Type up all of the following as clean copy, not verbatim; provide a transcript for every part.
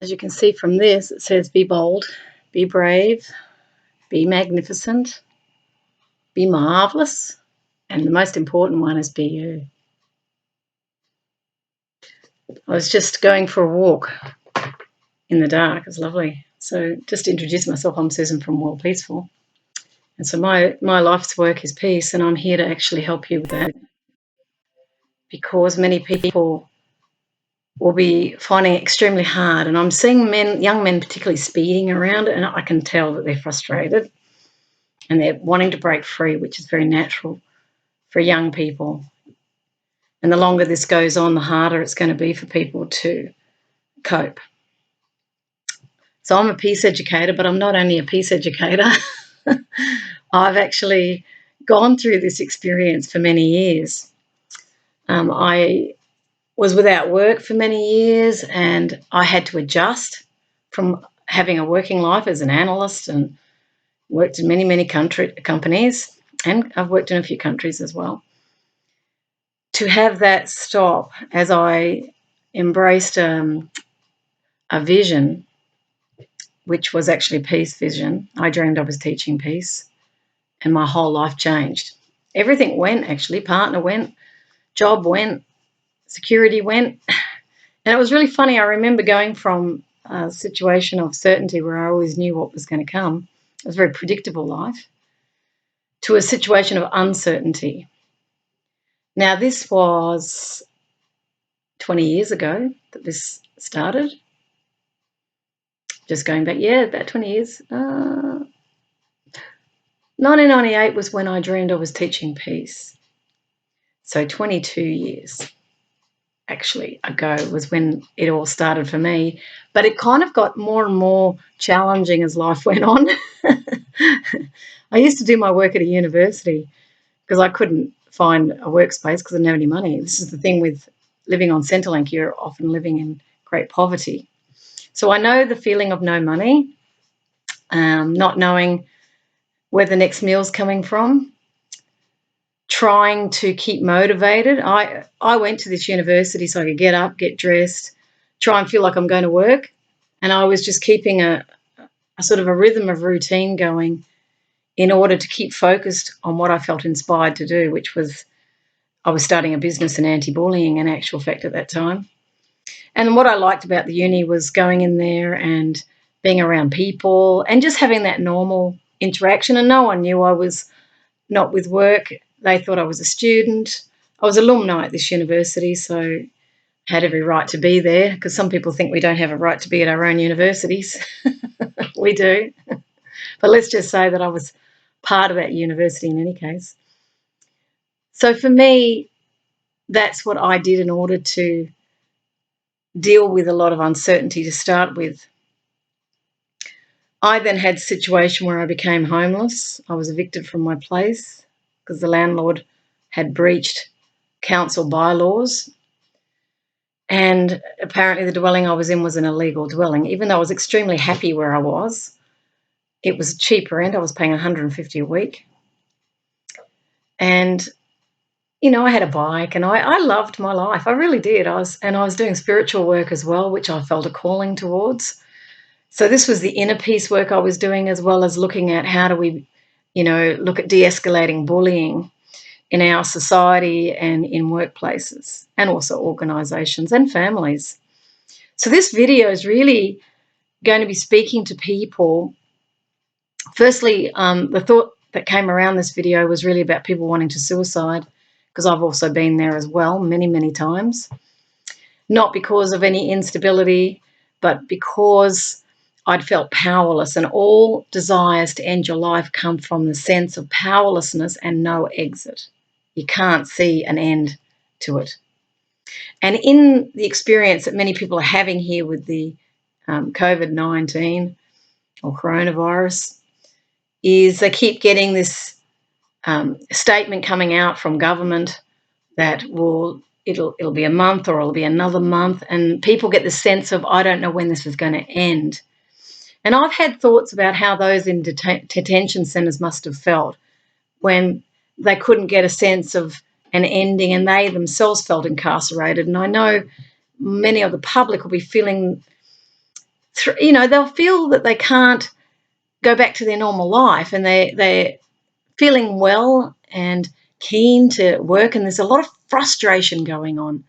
As you can see from this, it says be bold, be brave, be magnificent, be marvellous, and the most important one is be you. I was just going for a walk in the dark. It was lovely. So just to introduce myself, I'm Susan from Worldpeacefull. And so my life's work is peace, and I'm here to actually help you with that, because many people will be finding it extremely hard. And I'm seeing young men particularly speeding around, and I can tell that they're frustrated and they're wanting to break free, which is very natural for young people. And the longer this goes on, the harder it's going to be for people to cope. So I'm a peace educator, but I'm not only a peace educator. I've actually gone through this experience for many years. I was without work for many years, and I had to adjust from having a working life as an analyst, and worked in many companies, and I've worked in a few countries as well, to have that stop as I embraced a vision, which was actually peace vision. I dreamed I was teaching peace, and my whole life changed. Everything went, actually. Partner went, job went, security went. And it was really funny. I remember going from a situation of certainty where I always knew what was going to come. It was a very predictable life, to a situation of uncertainty. Now, this was 20 years ago that this started. Just going back, about 20 years. 1998 was when I dreamed I was teaching peace. So 22 years actually ago was when it all started for me. But it kind of got more and more challenging as life went on. I used to do my work at a university because I couldn't find a workspace because I didn't have any money. This is the thing with living on Centrelink. You're often living in great poverty. So I know the feeling of no money, not knowing where the next meal's coming from, trying to keep motivated. I went to this university so I could get up, get dressed, try and feel like I'm going to work. And I was just keeping a sort of a rhythm of routine going in order to keep focused on what I felt inspired to do, which was I was starting a business in anti-bullying in actual fact at that time. And what I liked about the uni was going in there and being around people and just having that normal interaction. And no one knew I was not with work. They thought I was a student. I was alumni at this university, so I had every right to be there, because some people think we don't have a right to be at our own universities. We do. But let's just say that I was part of that university in any case. So for me, that's what I did in order to deal with a lot of uncertainty to start with. I then had a situation where I became homeless. I was evicted from my place because the landlord had breached council bylaws, and apparently the dwelling I was in was an illegal dwelling. Even though I was extremely happy where I was, it was cheaper rent. I was paying $150 a week. And, I had a bike, and I loved my life. I really did. I was doing spiritual work as well, which I felt a calling towards. So this was the inner peace work I was doing, as well as looking at how do we, look at de-escalating bullying in our society and in workplaces, and also organisations and families. So this video is really going to be speaking to people. Firstly, the thought that came around this video was really about people wanting to suicide, because I've also been there as well many times. Not because of any instability, but because I'd felt powerless, and all desires to end your life come from the sense of powerlessness and no exit. You can't see an end to it. And in the experience that many people are having here with the COVID-19 or coronavirus, is they keep getting this statement coming out from government that it'll be a month, or it'll be another month, and people get the sense of, I don't know when this is going to end. And I've had thoughts about how those in detention centres must have felt when they couldn't get a sense of an ending, and they themselves felt incarcerated. And I know many of the public will be feeling they'll feel that they can't go back to their normal life, and they're feeling well and keen to work, and there's a lot of frustration going on.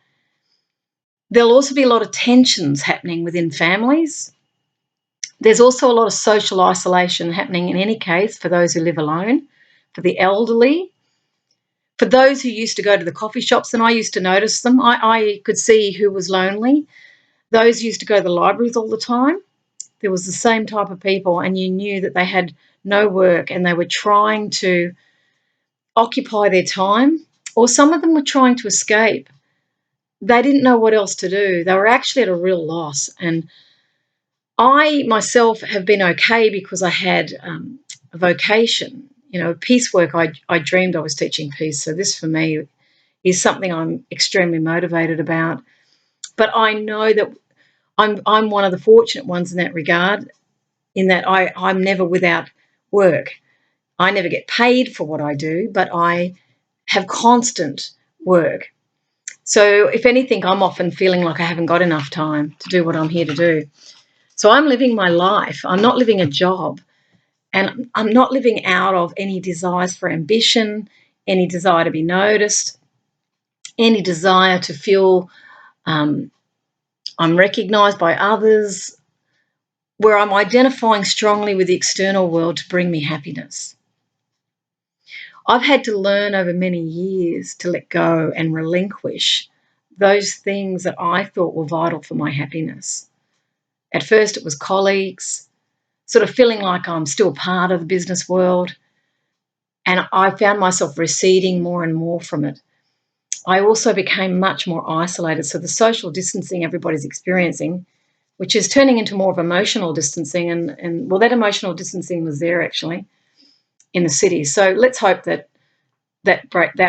There'll also be a lot of tensions happening within families. There's also a lot of social isolation happening in any case for those who live alone, for the elderly, for those who used to go to the coffee shops, and I used to notice them. I could see who was lonely. Those who used to go to the libraries all the time. There was the same type of people, and you knew that they had no work and they were trying to occupy their time, or some of them were trying to escape. They didn't know what else to do. They were actually at a real loss. And I myself have been okay because I had a vocation, piecework. I dreamed I was teaching peace. So this for me is something I'm extremely motivated about. But I know that I'm one of the fortunate ones in that regard, in that I'm never without work. I never get paid for what I do, but I have constant work. So if anything, I'm often feeling like I haven't got enough time to do what I'm here to do. So I'm living my life. I'm not living a job, and I'm not living out of any desires for ambition, any desire to be noticed, any desire to feel I'm recognised by others, where I'm identifying strongly with the external world to bring me happiness. I've had to learn over many years to let go and relinquish those things that I thought were vital for my happiness. At first, it was colleagues, sort of feeling like I'm still part of the business world, and I found myself receding more and more from it. I also became much more isolated. So the social distancing everybody's experiencing, which is turning into more of emotional distancing, and well, that emotional distancing was there actually in the city. So let's hope that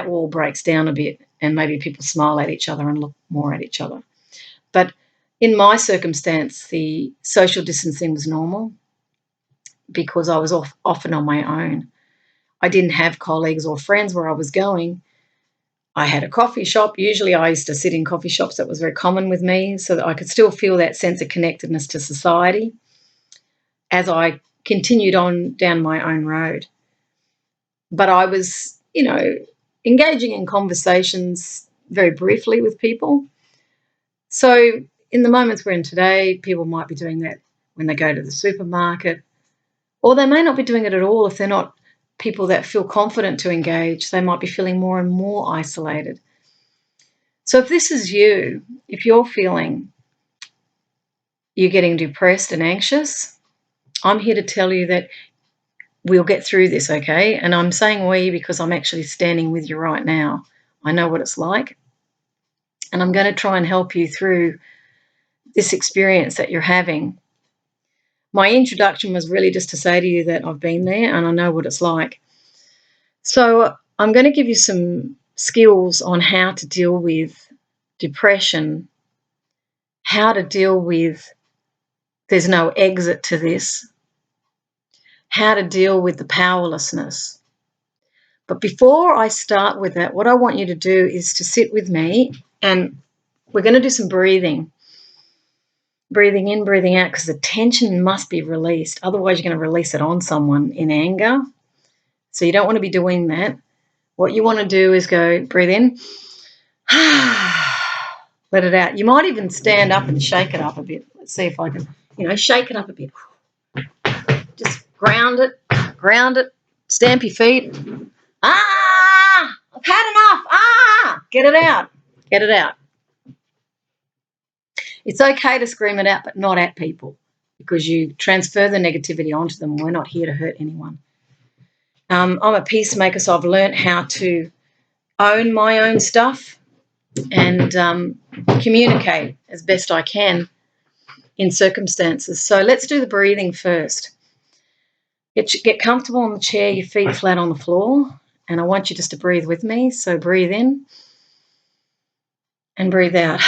wall breaks down a bit, and maybe people smile at each other and look more at each other. But in my circumstance, the social distancing was normal because I was often on my own. I didn't have colleagues or friends where I was going. I had a coffee shop. Usually I used to sit in coffee shops. That was very common with me, so that I could still feel that sense of connectedness to society as I continued on down my own road. But I was, engaging in conversations very briefly with people. So in the moments we're in today, people might be doing that when they go to the supermarket, or they may not be doing it at all if they're not people that feel confident to engage. They might be feeling more and more isolated. So if this is you, if you're feeling you're getting depressed and anxious, I'm here to tell you that we'll get through this, okay? And I'm saying we because I'm actually standing with you right now. I know what it's like, and I'm going to try and help you through this experience that you're having. My introduction was really just to say to you that I've been there and I know what it's like. So I'm going to give you some skills on how to deal with depression, how to deal with there's no exit to this, how to deal with the powerlessness. But before I start with that, what I want you to do is to sit with me, and we're going to do some breathing. Breathing in, breathing out, because the tension must be released. Otherwise, you're going to release it on someone in anger. So you don't want to be doing that. What you want to do is go, breathe in, let it out. You might even stand up and shake it up a bit. Let's see if I can, shake it up a bit. Just ground it, stamp your feet. I've had enough. Get it out. It's okay to scream it out, but not at people, because you transfer the negativity onto them. We're not here to hurt anyone. I'm a peacemaker, so I've learned how to own my own stuff and communicate as best I can in circumstances. So let's do the breathing first. Get comfortable on the chair, your feet flat on the floor, and I want you just to breathe with me. So breathe in and breathe out.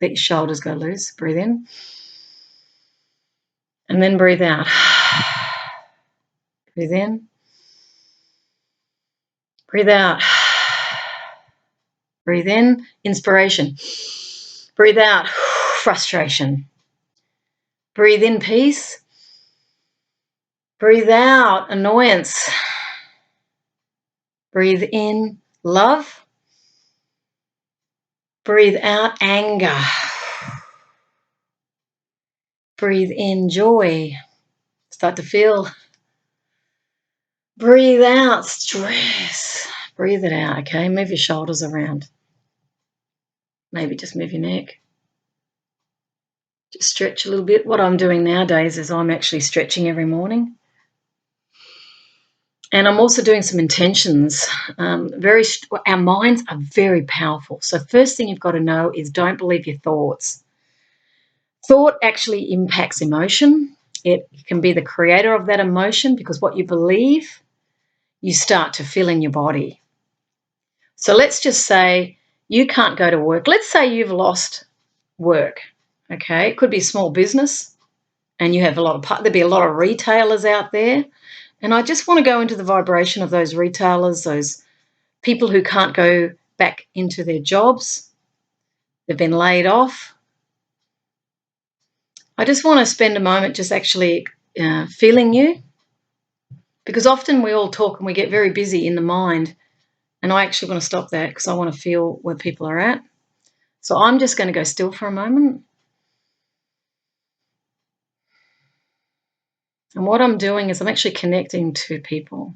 Let your shoulders go loose. Breathe in and then breathe out. Breathe in. Breathe out. Breathe in. Inspiration. Breathe out. Frustration. Breathe in peace. Breathe out annoyance. Breathe in love. Breathe out anger. Breathe in joy. Start to feel. Breathe out stress. Breathe it out, okay? Move your shoulders around. Maybe just move your neck. Just stretch a little bit. What I'm doing nowadays is I'm actually stretching every morning. And I'm also doing some intentions. Our minds are very powerful. So first thing you've got to know is don't believe your thoughts. Thought actually impacts emotion. It can be the creator of that emotion because what you believe, you start to feel in your body. So let's just say you can't go to work. Let's say you've lost work, okay? It could be a small business and you have there'd be a lot of retailers out there. And I just want to go into the vibration of those retailers, those people who can't go back into their jobs. They've been laid off. I just want to spend a moment just actually feeling you, because often we all talk and we get very busy in the mind, and I actually want to stop that because I want to feel where people are at. So I'm just going to go still for a moment. And what I'm doing is I'm actually connecting to people.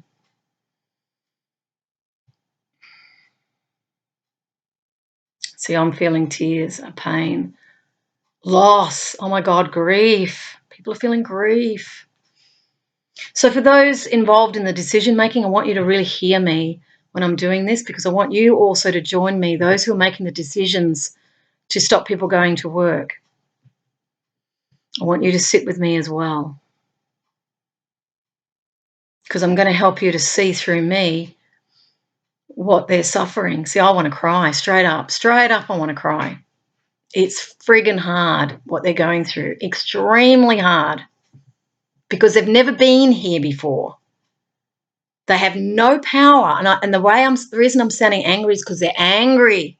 See, I'm feeling tears, pain, loss. Oh my God, grief. People are feeling grief. So for those involved in the decision making, I want you to really hear me when I'm doing this, because I want you also to join me, those who are making the decisions to stop people going to work. I want you to sit with me as well, because I'm going to help you to see through me what they're suffering. See, I want to cry straight up, I want to cry. It's friggin' hard what they're going through, extremely hard, because they've never been here before. They have no power. And the reason I'm sounding angry is because they're angry.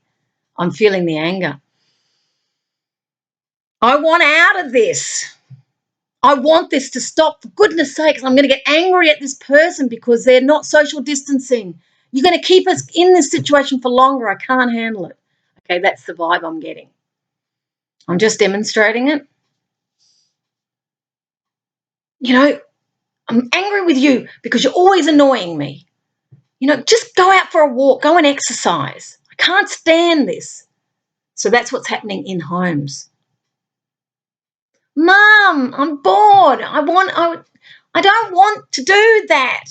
I'm feeling the anger. I want out of this. I want this to stop, for goodness sakes. I'm going to get angry at this person because they're not social distancing. You're going to keep us in this situation for longer. I can't handle it. Okay, that's the vibe I'm getting. I'm just demonstrating it. You know, I'm angry with you because you're always annoying me. You know, just go out for a walk, go and exercise. I can't stand this. So that's what's happening in homes. Mum, I'm bored. I don't want to do that.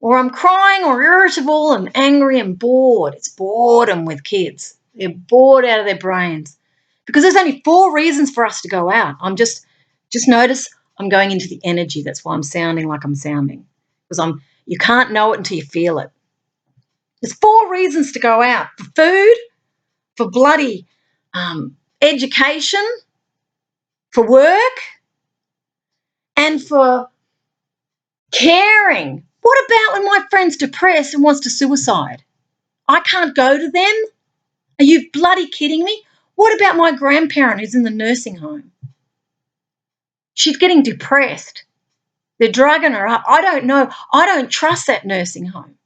Or I'm crying or irritable and angry and bored. It's boredom with kids. They're bored out of their brains. Because there's only 4 reasons for us to go out. Just notice I'm going into the energy. That's why I'm sounding like I'm sounding. Because you can't know it until you feel it. There's 4 reasons to go out: for food, for bloody education, for work, and for caring. What about when my friend's depressed and wants to suicide? I can't go to them? Are you bloody kidding me? What about my grandparent who's in the nursing home? She's getting depressed. They're drugging her up. I don't know. I don't trust that nursing home.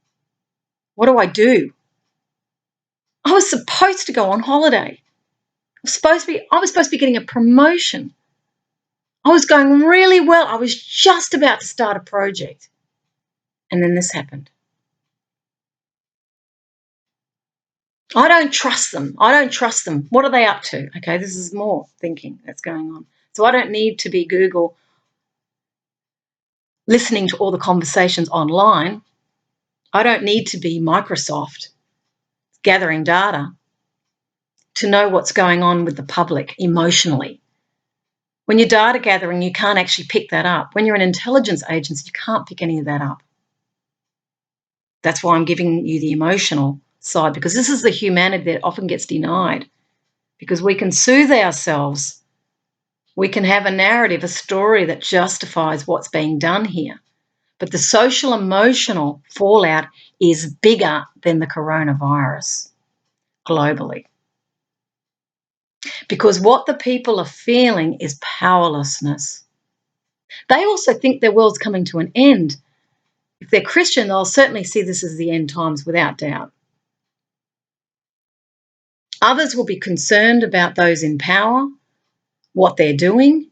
What do? I was supposed to go on holiday. I was supposed to be getting a promotion. I was going really well. I was just about to start a project. And then this happened. I don't trust them. What are they up to? Okay, this is more thinking that's going on. So I don't need to be Google listening to all the conversations online. I don't need to be Microsoft gathering data to know what's going on with the public emotionally. When you're data gathering, you can't actually pick that up. When you're an intelligence agency, you can't pick any of that up. That's why I'm giving you the emotional side, because this is the humanity that often gets denied, because we can soothe ourselves. We can have a narrative, a story that justifies what's being done here. But the social emotional fallout is bigger than the coronavirus globally. Because what the people are feeling is powerlessness. They also think their world's coming to an end. If they're Christian, they'll certainly see this as the end times without doubt. Others will be concerned about those in power, what they're doing.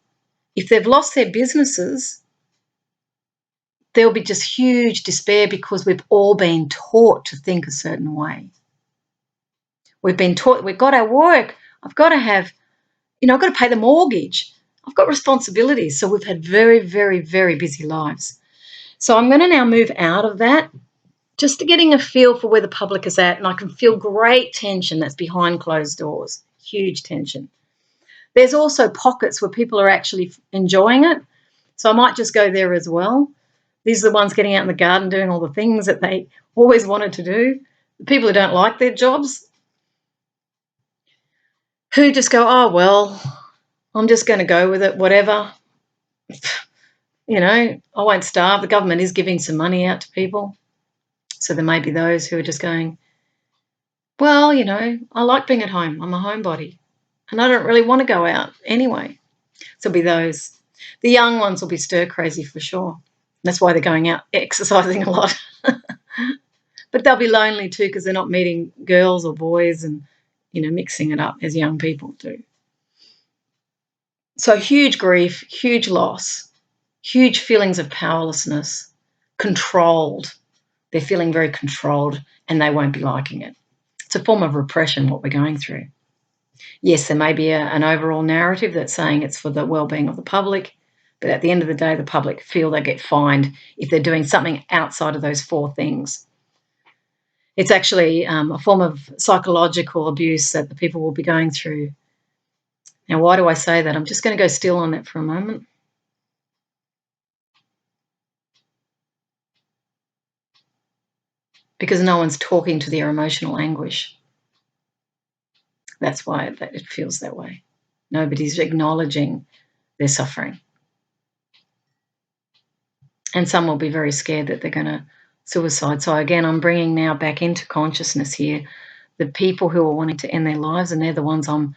If they've lost their businesses, there'll be just huge despair because we've all been taught to think a certain way. We've been taught we've got to work. I've got to have, I've got to pay the mortgage. I've got responsibilities. So we've had very, very, very busy lives. So I'm going to now move out of that, just to getting a feel for where the public is at. And I can feel great tension that's behind closed doors, huge tension. There's also pockets where people are actually enjoying it. So I might just go there as well. These are the ones getting out in the garden doing all the things that they always wanted to do. The people who don't like their jobs, who just go, oh, well, I'm just going to go with it, whatever. I won't starve. The government is giving some money out to people. So there may be those who are just going, well, I like being at home. I'm a homebody. And I don't really want to go out anyway. So it'll be those. The young ones will be stir crazy for sure. That's why they're going out exercising a lot. But they'll be lonely too because they're not meeting girls or boys and, mixing it up as young people do. So huge grief, huge loss, huge feelings of powerlessness, controlled. They're feeling very controlled and they won't be liking it. It's a form of repression, what we're going through. Yes, there may be an overall narrative that's saying it's for the well-being of the public, but at the end of the day, the public feel they get fined if they're doing something outside of those 4 things. It's actually a form of psychological abuse that the people will be going through. Now, why do I say that? I'm just going to go still on that for a moment. Because no one's talking to their emotional anguish. That's why it feels that way. Nobody's acknowledging their suffering. And some will be very scared that they're going to suicide. So again, I'm bringing now back into consciousness here the people who are wanting to end their lives, and they're the ones I'm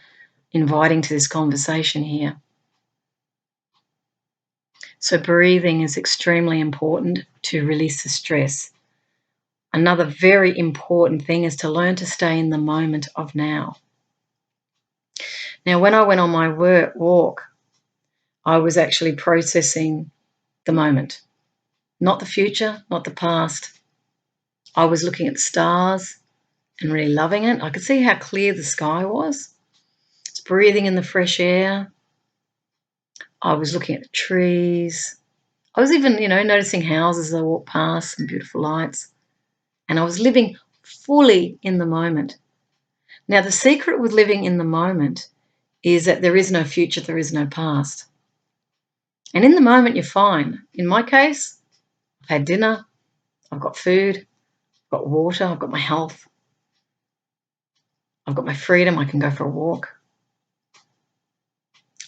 inviting to this conversation here. So breathing is extremely important to release the stress. Another very important thing is to learn to stay in the moment of now. Now, when I went on my walk, I was actually processing the moment, not the future, not the past. I was looking at the stars and really loving it. I could see how clear the sky was. I was breathing in the fresh air. I was looking at the trees. I was even, noticing houses as I walked past and beautiful lights. And I was living fully in the moment. Now, the secret with living in the moment is that there is no future, there is no past. And in the moment, you're fine. In my case, I've had dinner, I've got food, I've got water, I've got my health, I've got my freedom, I can go for a walk.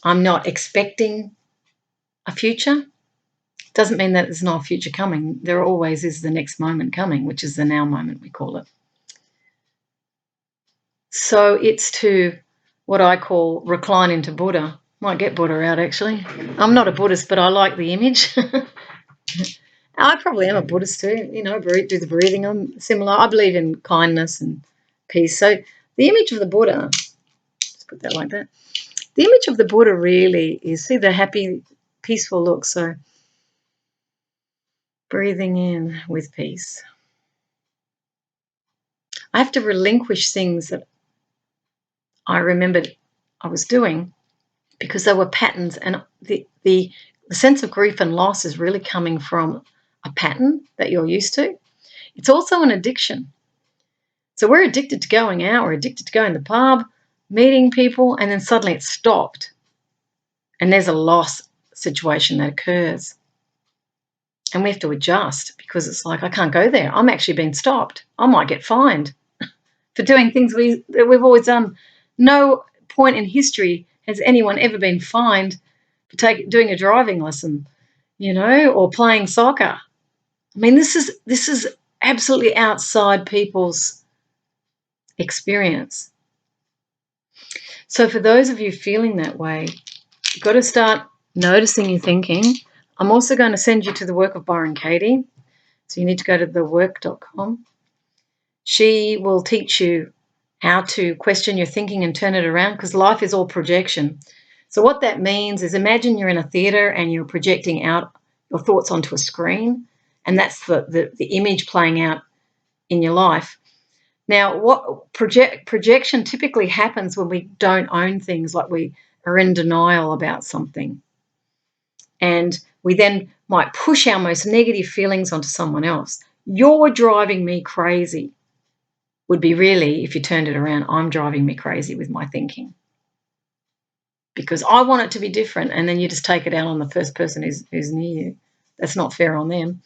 I'm not expecting a future. Doesn't mean that there's not a future coming. There always is the next moment coming, which is the now moment, we call it. So it's to what I call recline into Buddha. Might get Buddha out, actually. I'm not a Buddhist, but I like the image. I probably am a Buddhist too. Do the breathing. I'm similar. I believe in kindness and peace. So the image of the Buddha, just put that like that. The image of the Buddha really is, see the happy, peaceful look. So breathing in with peace. I have to relinquish things that I remembered I was doing because they were patterns, and the sense of grief and loss is really coming from a pattern that you're used to. It's also an addiction. So we're addicted to going out, we're addicted to going to the pub, meeting people, and then suddenly it's stopped. And there's a loss situation that occurs. And we have to adjust because it's like, I can't go there. I'm actually being stopped. I might get fined for doing things that we've always done. No point in history has anyone ever been fined for doing a driving lesson, or playing soccer. I mean, this is absolutely outside people's experience. So for those of you feeling that way, you've got to start noticing your thinking. I'm also going to send you to the work of Byron Katie. So you need to go to thework.com. She will teach you how to question your thinking and turn it around, because life is all projection. So what that means is, imagine you're in a theatre and you're projecting out your thoughts onto a screen, and that's the image playing out in your life. Now, what projection typically happens when we don't own things, like we are in denial about something. And we then might push our most negative feelings onto someone else. You're driving me crazy would be really, if you turned it around, I'm driving me crazy with my thinking, because I want it to be different, and then you just take it out on the first person who's near you. That's not fair on them.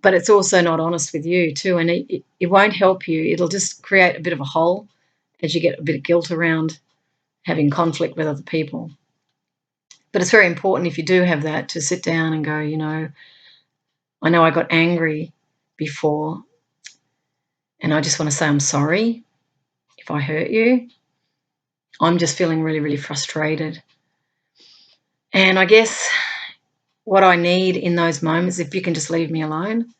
But it's also not honest with you too, and it won't help you. It'll just create a bit of a hole as you get a bit of guilt around having conflict with other people. But it's very important, if you do have that, to sit down and go, I know I got angry before, and I just want to say I'm sorry if I hurt you. I'm just feeling really, really frustrated. And I guess what I need in those moments, if you can just leave me alone,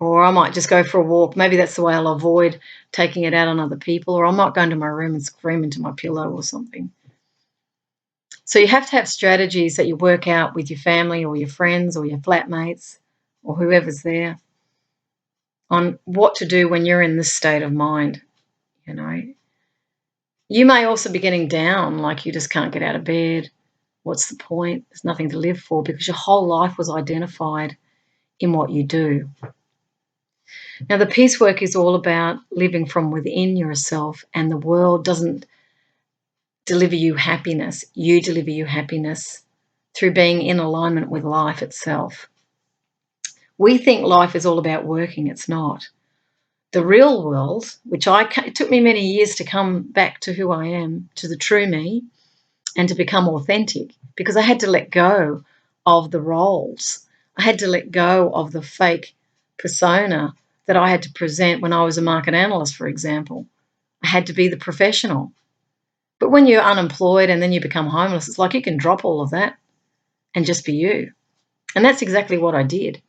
or I might just go for a walk. Maybe that's the way I'll avoid taking it out on other people, or I might go into my room and scream into my pillow or something. So you have to have strategies that you work out with your family or your friends or your flatmates or whoever's there on what to do when you're in this state of mind. You may also be getting down, like you just can't get out of bed. What's the point? There's nothing to live for, because your whole life was identified in what you do. Now, the peace work is all about living from within yourself, and the world doesn't deliver you happiness. You deliver you happiness through being in alignment with life itself. We think life is all about working. It's not. The real world, it took me many years to come back to who I am, to the true me, and to become authentic, because I had to let go of the roles. I had to let go of the fake persona that I had to present when I was a market analyst, for example. I had to be the professional. But when you're unemployed and then you become homeless, it's like you can drop all of that and just be you. And that's exactly what I did.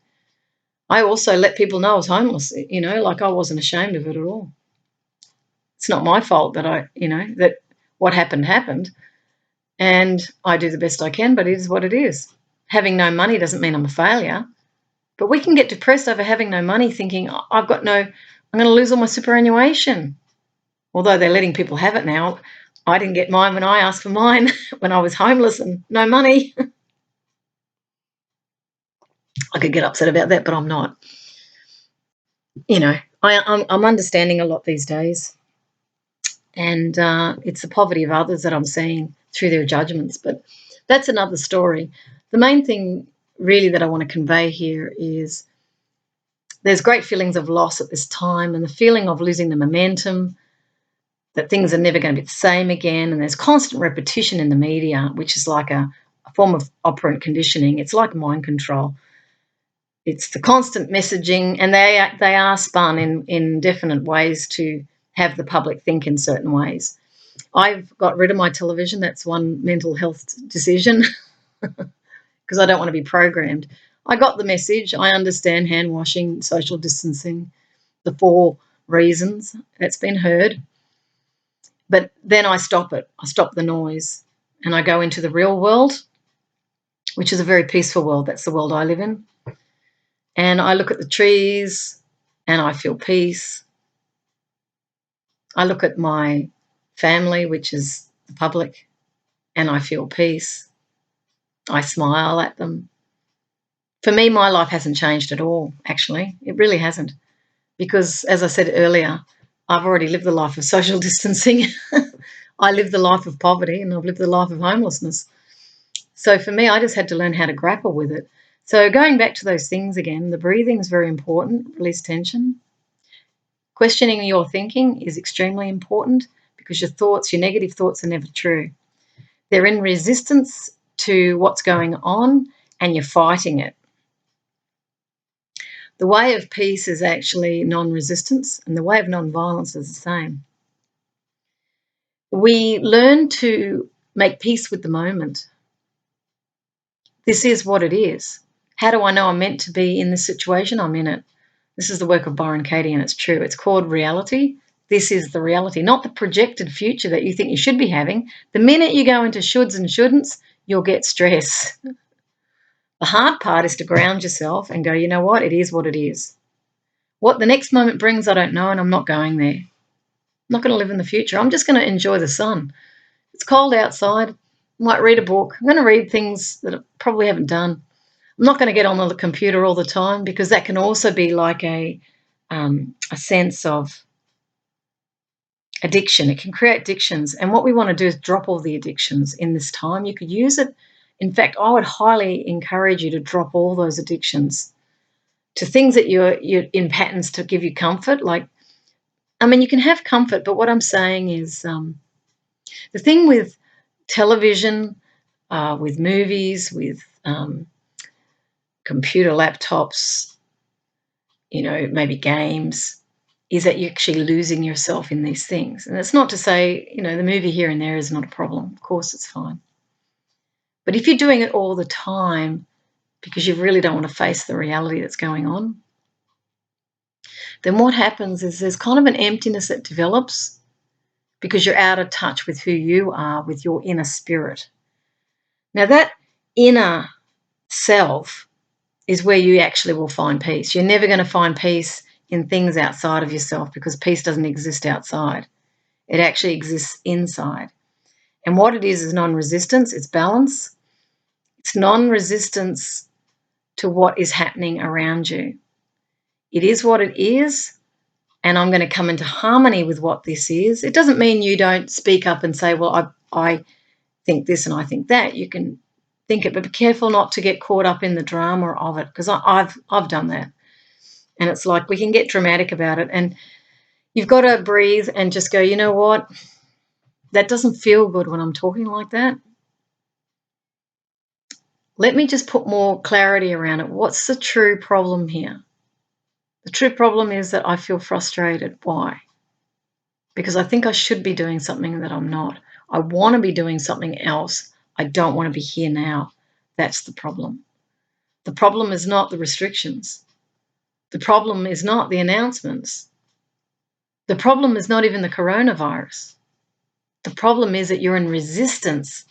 I also let people know I was homeless, like I wasn't ashamed of it at all. It's not my fault that that what happened. And I do the best I can, but it is what it is. Having no money doesn't mean I'm a failure. But we can get depressed over having no money, thinking, I'm going to lose all my superannuation. Although they're letting people have it now. I didn't get mine when I asked for mine when I was homeless and no money. I could get upset about that, but I'm not. I'm understanding a lot these days. And it's the poverty of others that I'm seeing through their judgments. But that's another story. The main thing really that I want to convey here is there's great feelings of loss at this time, and the feeling of losing the momentum, that things are never going to be the same again. And there's constant repetition in the media, which is like a form of operant conditioning. It's like mind control. It's the constant messaging, and they are spun in definite ways to have the public think in certain ways. I've got rid of my television. That's one mental health decision, because I don't want to be programmed. I got the message. I understand hand washing, social distancing, the 4 reasons. That's been heard. But then I stop it. I stop the noise, and I go into the real world, which is a very peaceful world. That's the world I live in. And I look at the trees and I feel peace. I look at my family, which is the public, and I feel peace. I smile at them. For me, my life hasn't changed at all, actually. It really hasn't. Because, as I said earlier, I've already lived the life of social distancing. I lived the life of poverty, and I've lived the life of homelessness. So for me, I just had to learn how to grapple with it. So going back to those things again, the breathing is very important. Release tension. Questioning your thinking is extremely important, because your negative thoughts are never true. They're in resistance to what's going on, and you're fighting it. The way of peace is actually non-resistance, and the way of non-violence is the same. we learn to make peace with the moment. This is what it is. How do I know I'm meant to be in this situation? I'm in it. This is the work of Byron Katie, and it's true. It's called reality. This is the reality, not the projected future that you think you should be having. The minute you go into shoulds and shouldn'ts, you'll get stress. The hard part is to ground yourself and go, you know what? It is what it is. What the next moment brings, I don't know, and I'm not going there. I'm not going to live in the future. I'm just going to enjoy the sun. It's cold outside. I might read a book. I'm going to read things that I probably haven't done. I'm not going to get on the computer all the time, because that can also be like a sense of addiction. It can create addictions. And what we want to do is drop all the addictions in this time. You could use it. In fact, I would highly encourage you to drop all those addictions to things that you're in patterns to give you comfort. Like, I mean, you can have comfort, but what I'm saying is the thing with television, with movies, with computer laptops, maybe games, is that you're actually losing yourself in these things. And it's not to say, the movie here and there is not a problem. Of course, it's fine. But if you're doing it all the time because you really don't want to face the reality that's going on, then what happens is there's kind of an emptiness that develops because you're out of touch with who you are, with your inner spirit. Now, that inner self is where you actually will find peace. You're never going to find peace in things outside of yourself, because peace doesn't exist outside. It actually exists inside. And what it is non-resistance. It's balance. It's non-resistance to what is happening around you. It is what it is, and I'm going to come into harmony with what this is. It doesn't mean you don't speak up and say, well, I think this and I think that. You can think it, but be careful not to get caught up in the drama of it, because I've done that. And it's like we can get dramatic about it, and you've got to breathe and just go, you know what? That doesn't feel good when I'm talking like that. Let me just put more clarity around it. What's the true problem here? The true problem is that I feel frustrated. Why? Because I think I should be doing something that I'm not. I want to be doing something else. I don't want to be here now. That's the problem. The problem is not the restrictions. The problem is not the announcements. The problem is not even the coronavirus. The problem is that you're in resistance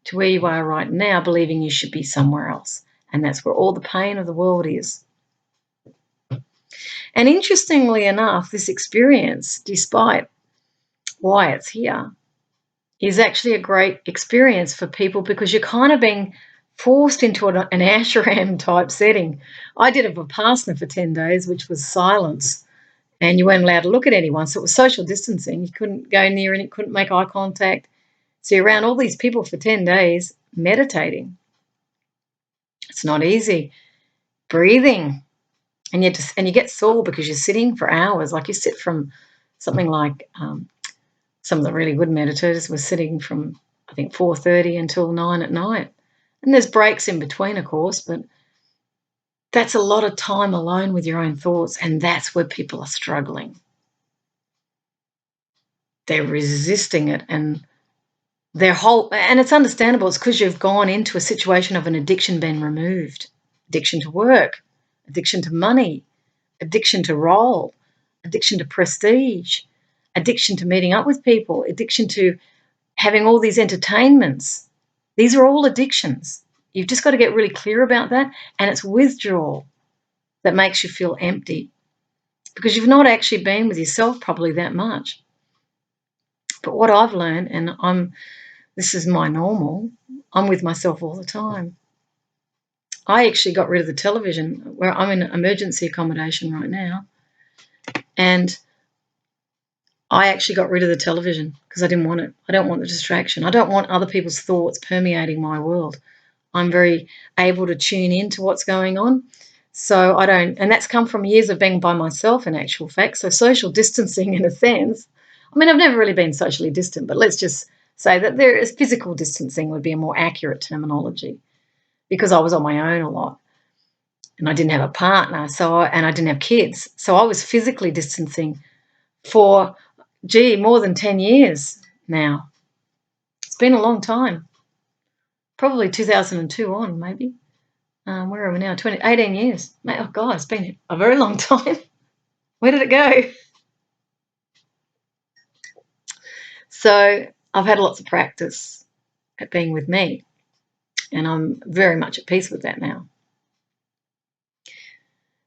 to where you are right now, believing you should be somewhere else. And that's where all the pain of the world is. And interestingly enough, this experience, despite why it's here, is actually a great experience for people, because you're kind of being forced into an ashram type setting. I did a Vipassana for 10 days, which was silence, and you weren't allowed to look at anyone. So it was social distancing. You couldn't go near and you couldn't make eye contact. So you're around all these people for 10 days meditating. It's not easy. Breathing. And you get sore because you're sitting for hours. Like you sit from something like some of the really good meditators were sitting from, I think, 4:30 until 9 at night. And there's breaks in between, of course, but that's a lot of time alone with your own thoughts, and that's where people are struggling. They're resisting it, and and it's understandable. It's because you've gone into a situation of an addiction being removed. Addiction to work, addiction to money, addiction to role, addiction to prestige, addiction to meeting up with people, addiction to having all these entertainments. These are all addictions. You've just got to get really clear about that, and it's withdrawal that makes you feel empty, because you've not actually been with yourself probably that much. But what I've learned, and this is my normal, I'm with myself all the time. I actually got rid of the television, where I'm in emergency accommodation right now, and I actually got rid of the television because I didn't want it. I don't want the distraction. I don't want other people's thoughts permeating my world. I'm very able to tune into what's going on. So I don't, and that's come from years of being by myself in actual fact. So social distancing in a sense. I mean, I've never really been socially distant, but let's just say that there is physical distancing would be a more accurate terminology, because I was on my own a lot and I didn't have a partner. And I didn't have kids. So I was physically distancing for, more than 10 years, now. It's been a long time, probably 2002 on, maybe. Where are we now? 18 years. Oh, God, it's been a very long time. Where did it go? So I've had lots of practice at being with me, and I'm very much at peace with that now.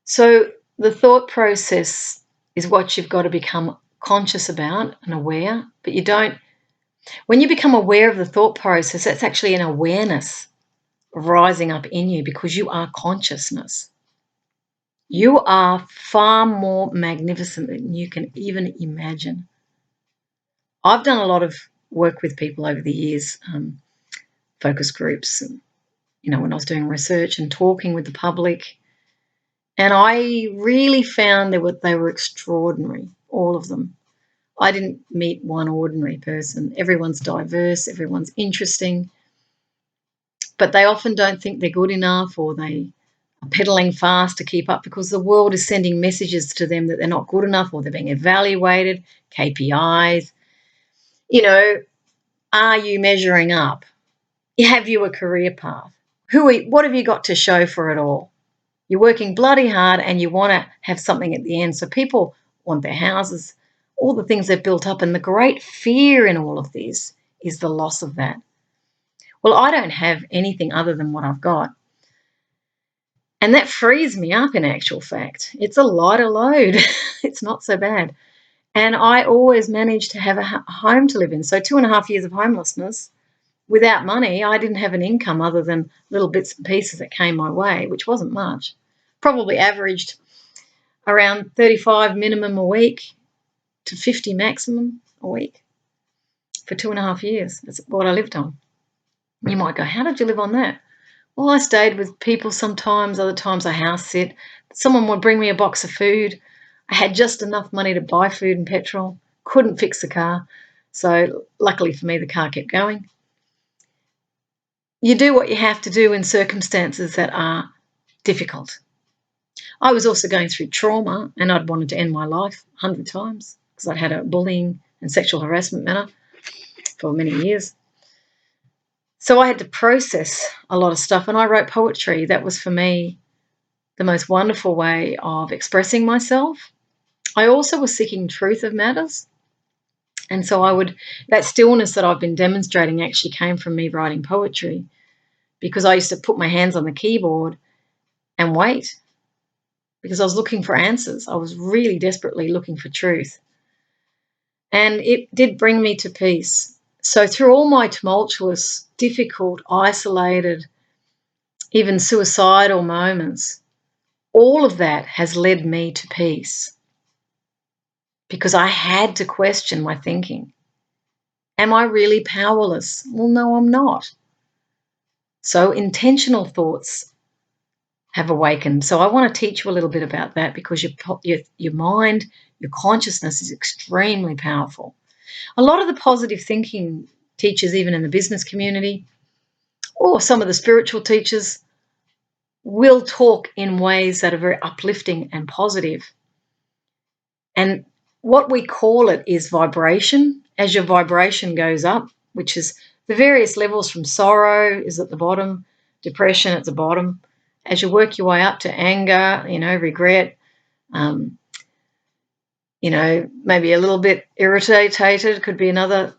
So the thought process is what you've got to become conscious about and aware, but you don't. When you become aware of the thought process, that's actually an awareness rising up in you because you are consciousness. You are far more magnificent than you can even imagine. I've done a lot of work with people over the years, focus groups, and, when I was doing research and talking with the public, and I really found they were extraordinary, all of them. I didn't meet one ordinary person. Everyone's diverse, everyone's interesting, but they often don't think they're good enough, or they are pedaling fast to keep up because the world is sending messages to them that they're not good enough, or they're being evaluated, KPIs. Are you measuring up? Have you a career path? What have you got to show for it all? You're working bloody hard and you want to have something at the end. So people want their houses, all the things they've built up, and the great fear in all of this is the loss of that. Well, I don't have anything other than what I've got. And that frees me up, in actual fact. It's a lighter load. It's not so bad. And I always managed to have a home to live in. So 2.5 years of homelessness, without money, I didn't have an income other than little bits and pieces that came my way, which wasn't much. Probably averaged around 35 minimum a week to 50 maximum a week for 2.5 years. That's what I lived on. You might go, how did you live on that? Well, I stayed with people sometimes, other times I house sit. Someone would bring me a box of food. I had just enough money to buy food and petrol, couldn't fix the car. So luckily for me, the car kept going. You do what you have to do in circumstances that are difficult. I was also going through trauma, and I'd wanted to end my life 100 times because I'd had a bullying and sexual harassment matter for many years. So I had to process a lot of stuff, and I wrote poetry. That was, for me, the most wonderful way of expressing myself. I also was seeking truth of matters. And so that stillness that I've been demonstrating actually came from me writing poetry, because I used to put my hands on the keyboard and wait, because I was looking for answers. I was really desperately looking for truth. And it did bring me to peace. So through all my tumultuous, difficult, isolated, even suicidal moments, all of that has led me to peace, because I had to question my thinking. Am I really powerless? Well, no, I'm not. So intentional thoughts have awakened. So I want to teach you a little bit about that, because your mind, your consciousness is extremely powerful. A lot of the positive thinking teachers, even in the business community, or some of the spiritual teachers, will talk in ways that are very uplifting and positive. And what we call it is vibration. As your vibration goes up, which is the various levels from sorrow is at the bottom, depression at the bottom. As you work your way up to anger, regret, maybe a little bit irritated could be another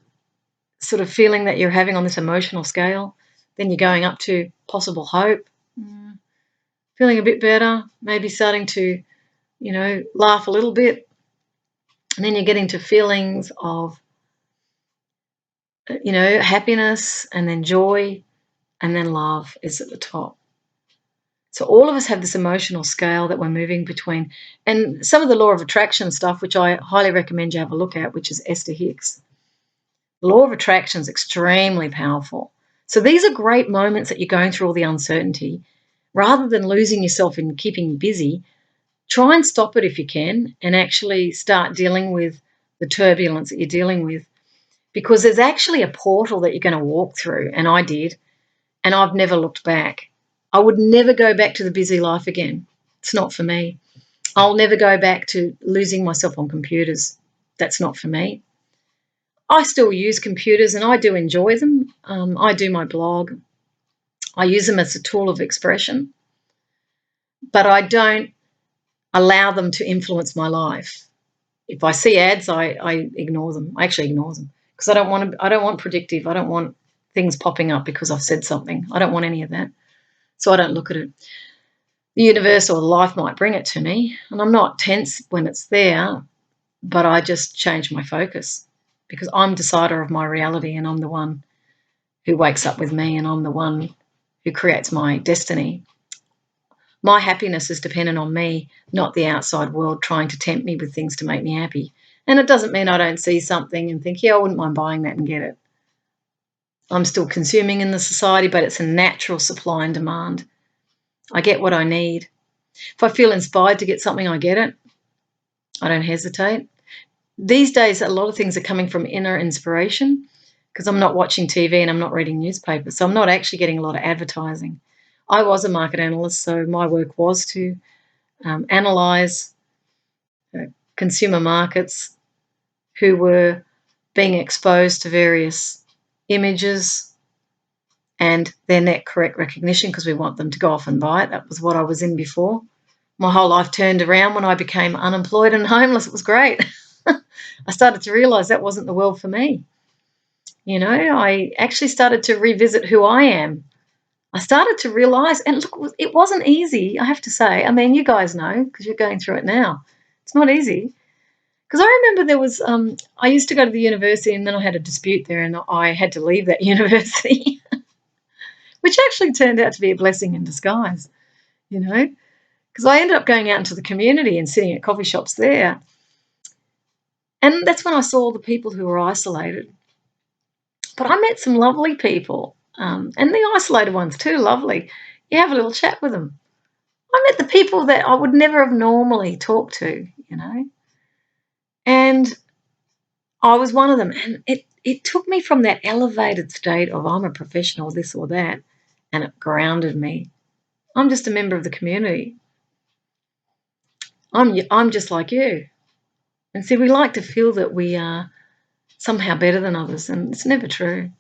sort of feeling that you're having on this emotional scale. Then you're going up to possible hope, feeling a bit better, maybe starting to, laugh a little bit. And then you're getting to feelings of, happiness, and then joy, and then love is at the top. So all of us have this emotional scale that we're moving between. And some of the law of attraction stuff, which I highly recommend you have a look at, which is Esther Hicks. The law of attraction is extremely powerful. So these are great moments that you're going through all the uncertainty. Rather than losing yourself in keeping busy, try and stop it if you can, and actually start dealing with the turbulence that you're dealing with, because there's actually a portal that you're going to walk through, and I did, and I've never looked back. I would never go back to the busy life again. It's not for me. I'll never go back to losing myself on computers. That's not for me. I still use computers and I do enjoy them. I do my blog. I use them as a tool of expression, but I don't allow them to influence my life. If I see ads, I ignore them. I actually ignore them because I don't want predictive. I don't want things popping up because I've said something. I don't want any of that. So I don't look at it. The universe or life might bring it to me, and I'm not tense when it's there, but I just change my focus because I'm decider of my reality, and I'm the one who wakes up with me, and I'm the one who creates my destiny. My happiness is dependent on me, not the outside world trying to tempt me with things to make me happy. And it doesn't mean I don't see something and think, yeah, I wouldn't mind buying that and get it. I'm still consuming in the society, but it's a natural supply and demand. I get what I need. If I feel inspired to get something, I get it. I don't hesitate. These days, a lot of things are coming from inner inspiration because I'm not watching TV and I'm not reading newspapers. So I'm not actually getting a lot of advertising. I was a market analyst, so my work was to analyse consumer markets who were being exposed to various images and their net correct recognition because we want them to go off and buy it. That was what I was in before. My whole life turned around when I became unemployed and homeless. It was great. I started to realise that wasn't the world for me. You know, I actually started to revisit who I am. I started to realise, and look, it wasn't easy, I have to say. I mean, you guys know because you're going through it now. It's not easy. Because I remember there was, I used to go to the university and then I had a dispute there and I had to leave that university, which actually turned out to be a blessing in disguise, you know, because I ended up going out into the community and sitting at coffee shops there. And that's when I saw the people who were isolated. But I met some lovely people, and the isolated ones too, lovely. You have a little chat with them. I met the people that I would never have normally talked to, you know, and I was one of them. And it took me from that elevated state of I'm a professional, this or that, and it grounded me. I'm just a member of the community. I'm just like you. And see, we like to feel that we are somehow better than others, and it's never true.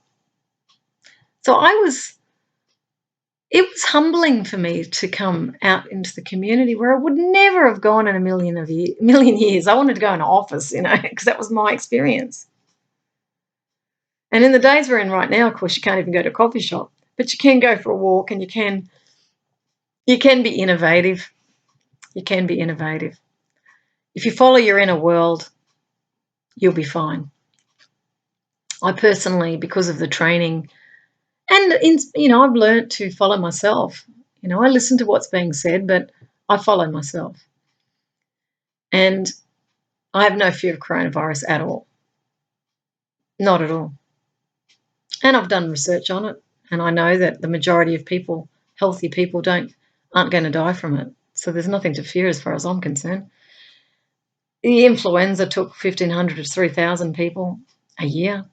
So it was humbling for me to come out into the community where I would never have gone in a million years. I wanted to go in an office, you know, because that was my experience. And in the days we're in right now, of course, you can't even go to a coffee shop, but you can go for a walk and you can be innovative. You can be innovative. If you follow your inner world, you'll be fine. I personally, because of the training, and I've learned to follow myself. You know, I listen to what's being said, but I follow myself. And I have no fear of coronavirus at all. Not at all. And I've done research on it, and I know that the majority of people, healthy people, aren't going to die from it. So there's nothing to fear as far as I'm concerned. The influenza took 1,500 to 3,000 people a year.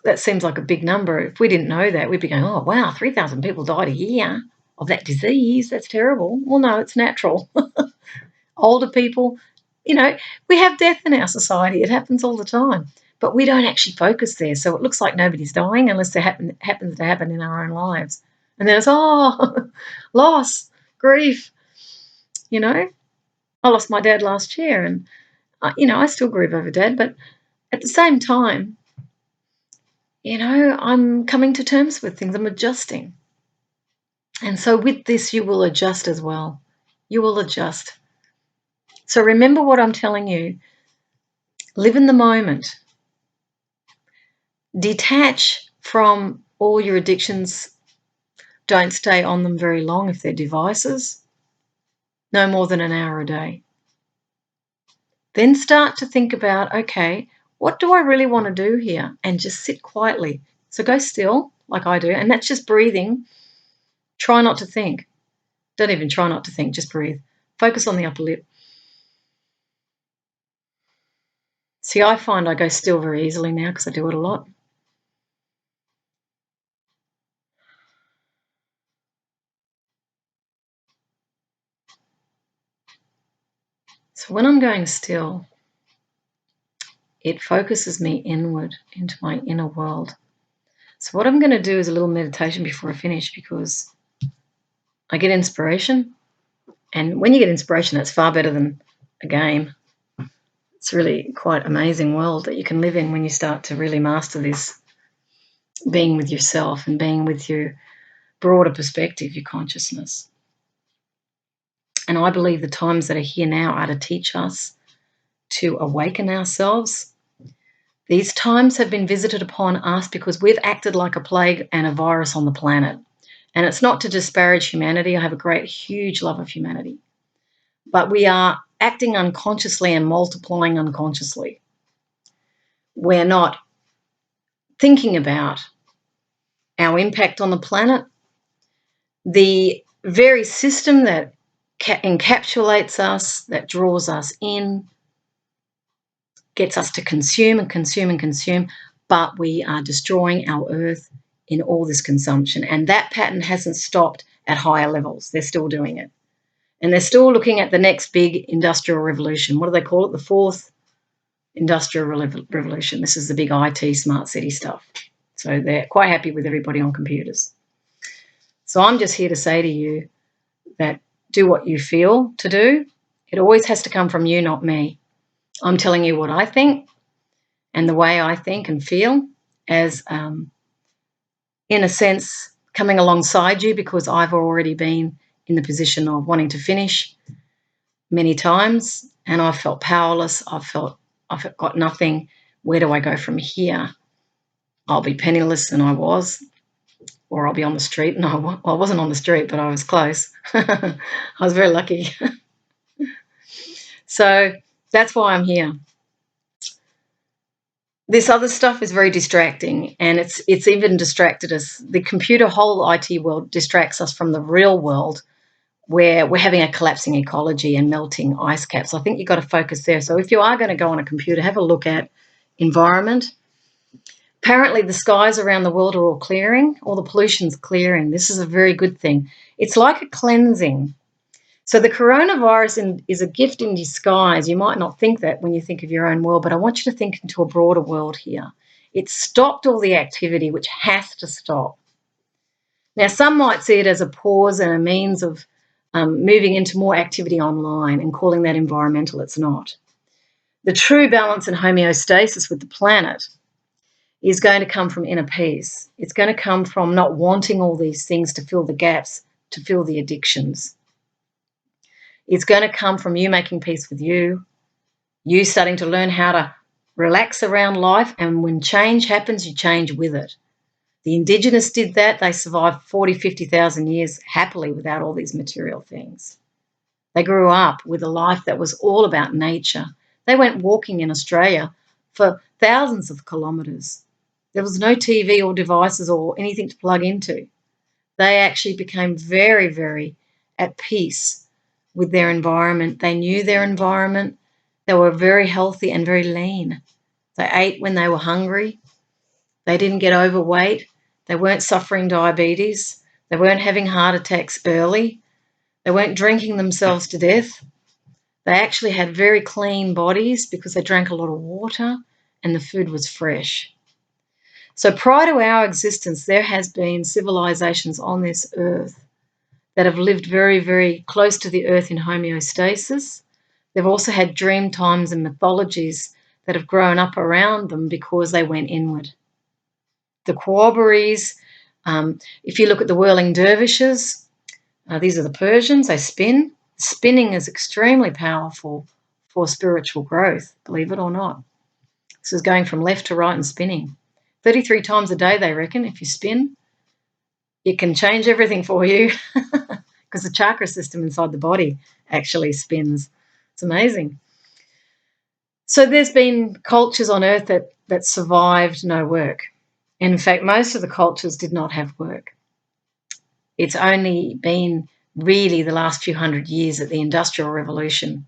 That seems like a big number. If we didn't know that, we'd be going, oh, wow, 3,000 people died a year of that disease. That's terrible. Well, no, it's natural. Older people, you know, we have death in our society. It happens all the time. But we don't actually focus there. So it looks like nobody's dying unless it happens to happen in our own lives. And then it's, loss, grief, you know. I lost my dad last year and, I still grieve over dad. But at the same time, I'm coming to terms with things. I'm adjusting. And so with this, you will adjust as well. You will adjust. So remember what I'm telling you. Live in the moment. Detach from all your addictions. Don't stay on them very long if they're devices. No more than an hour a day. Then start to think about, okay, what do I really want to do here? And just sit quietly. So go still, like I do, and that's just breathing. Try not to think. Don't even try not to think, just breathe. Focus on the upper lip. See, I find I go still very easily now because I do it a lot. So when I'm going still, it focuses me inward into my inner world. So what I'm going to do is a little meditation before I finish, because I get inspiration. And when you get inspiration, that's far better than a game. It's really quite amazing world that you can live in when you start to really master this being with yourself and being with your broader perspective, your consciousness. And I believe the times that are here now are to teach us to awaken ourselves. These times have been visited upon us because we've acted like a plague and a virus on the planet. And it's not to disparage humanity. I have a great, huge love of humanity. But we are acting unconsciously and multiplying unconsciously. We're not thinking about our impact on the planet. The very system that encapsulates us, that draws us in, gets us to consume and consume and consume, but we are destroying our earth in all this consumption. And that pattern hasn't stopped at higher levels. They're still doing it. And they're still looking at the next big industrial revolution. What do they call it? The fourth industrial revolution. This is the big IT smart city stuff. So they're quite happy with everybody on computers. So I'm just here to say to you that do what you feel to do. It always has to come from you, not me. I'm telling you what I think and the way I think and feel as, in a sense, coming alongside you, because I've already been in the position of wanting to finish many times, and I've felt powerless. I've got nothing. Where do I go from here? I'll be penniless than I was, or I'll be on the street. No, I wasn't on the street, but I was close. I was very lucky. So that's why I'm here. This other stuff is very distracting, and it's even distracted us. The computer whole IT world distracts us from the real world, where we're having a collapsing ecology and melting ice caps. I think you've got to focus there. So if you are going to go on a computer, have a look at environment. Apparently the skies around the world are all clearing, all the pollution's clearing. This is a very good thing. It's like a cleansing. So the coronavirus is a gift in disguise. You might not think that when you think of your own world, but I want you to think into a broader world here. It stopped all the activity, which has to stop. Now, some might see it as a pause and a means of moving into more activity online and calling that environmental. It's not. The true balance and homeostasis with the planet is going to come from inner peace. It's going to come from not wanting all these things to fill the gaps, to fill the addictions. It's going to come from you making peace with you starting to learn how to relax around life, and when change happens, you change with it. The Indigenous did that. They survived 40, 50,000 years happily without all these material things. They grew up with a life that was all about nature. They went walking in Australia for thousands of kilometres. There was no TV or devices or anything to plug into. They actually became very, very at peace with their environment. They knew their environment. They were very healthy and very lean. They ate when they were hungry. They didn't get overweight. They weren't suffering diabetes. They weren't having heart attacks early. They weren't drinking themselves to death. They actually had very clean bodies because they drank a lot of water and the food was fresh. So prior to our existence, there has been civilizations on this earth that have lived very, very close to the earth in homeostasis. They've also had dream times and mythologies that have grown up around them because they went inward. The Quabaris, if you look at the whirling dervishes, these are the Persians, they spin. Spinning is extremely powerful for spiritual growth, believe it or not. This is going from left to right and spinning. 33 times a day, they reckon, if you spin, it can change everything for you because the chakra system inside the body actually spins. It's amazing. So there's been cultures on earth that survived no work. In fact, most of the cultures did not have work. It's only been really the last few hundred years that the Industrial Revolution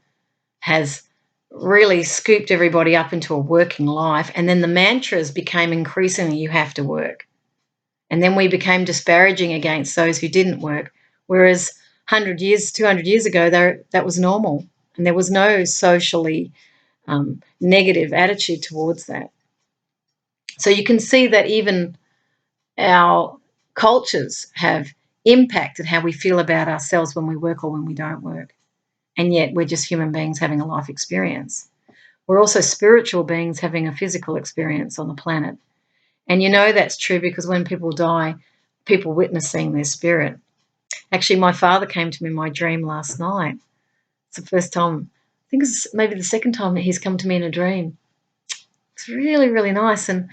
has really scooped everybody up into a working life, and then the mantras became increasingly you have to work. And then we became disparaging against those who didn't work, whereas 100 years, 200 years ago, that was normal, and there was no socially negative attitude towards that. So you can see that even our cultures have impacted how we feel about ourselves when we work or when we don't work. And yet we're just human beings having a life experience. We're also spiritual beings having a physical experience on the planet. And you know that's true because when people die, people witness seeing their spirit. Actually, my father came to me in my dream last night. It's the first time, I think it's maybe the second time that he's come to me in a dream. It's really, really nice. And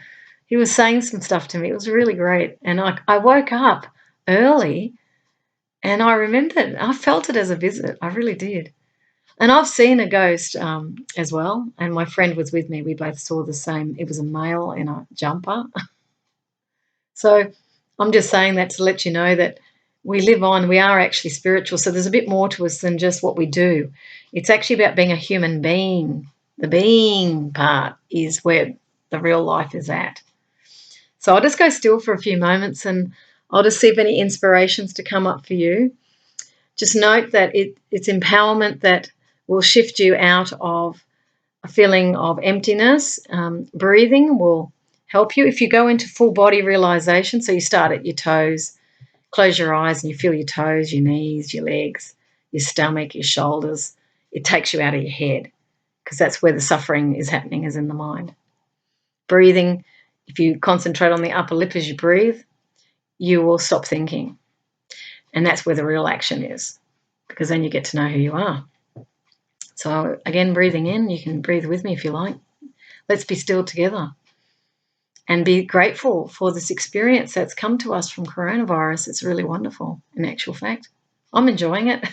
he was saying some stuff to me. It was really great. And I woke up early and I remembered, I felt it as a visit. I really did. And I've seen a ghost as well. And my friend was with me. We both saw the same. It was a male in a jumper. So I'm just saying that to let you know that we live on, we are actually spiritual. So there's a bit more to us than just what we do. It's actually about being a human being. The being part is where the real life is at. So I'll just go still for a few moments and I'll just see if any inspirations to come up for you. Just note that it's empowerment that will shift you out of a feeling of emptiness. Breathing will help you. If you go into full body realization, so you start at your toes, close your eyes and you feel your toes, your knees, your legs, your stomach, your shoulders. It takes you out of your head because that's where the suffering is happening, is in the mind. Breathing, if you concentrate on the upper lip as you breathe, you will stop thinking. And that's where the real action is, because then you get to know who you are. So again, breathing in, you can breathe with me if you like. Let's be still together and be grateful for this experience that's come to us from coronavirus. It's really wonderful, in actual fact. I'm enjoying it.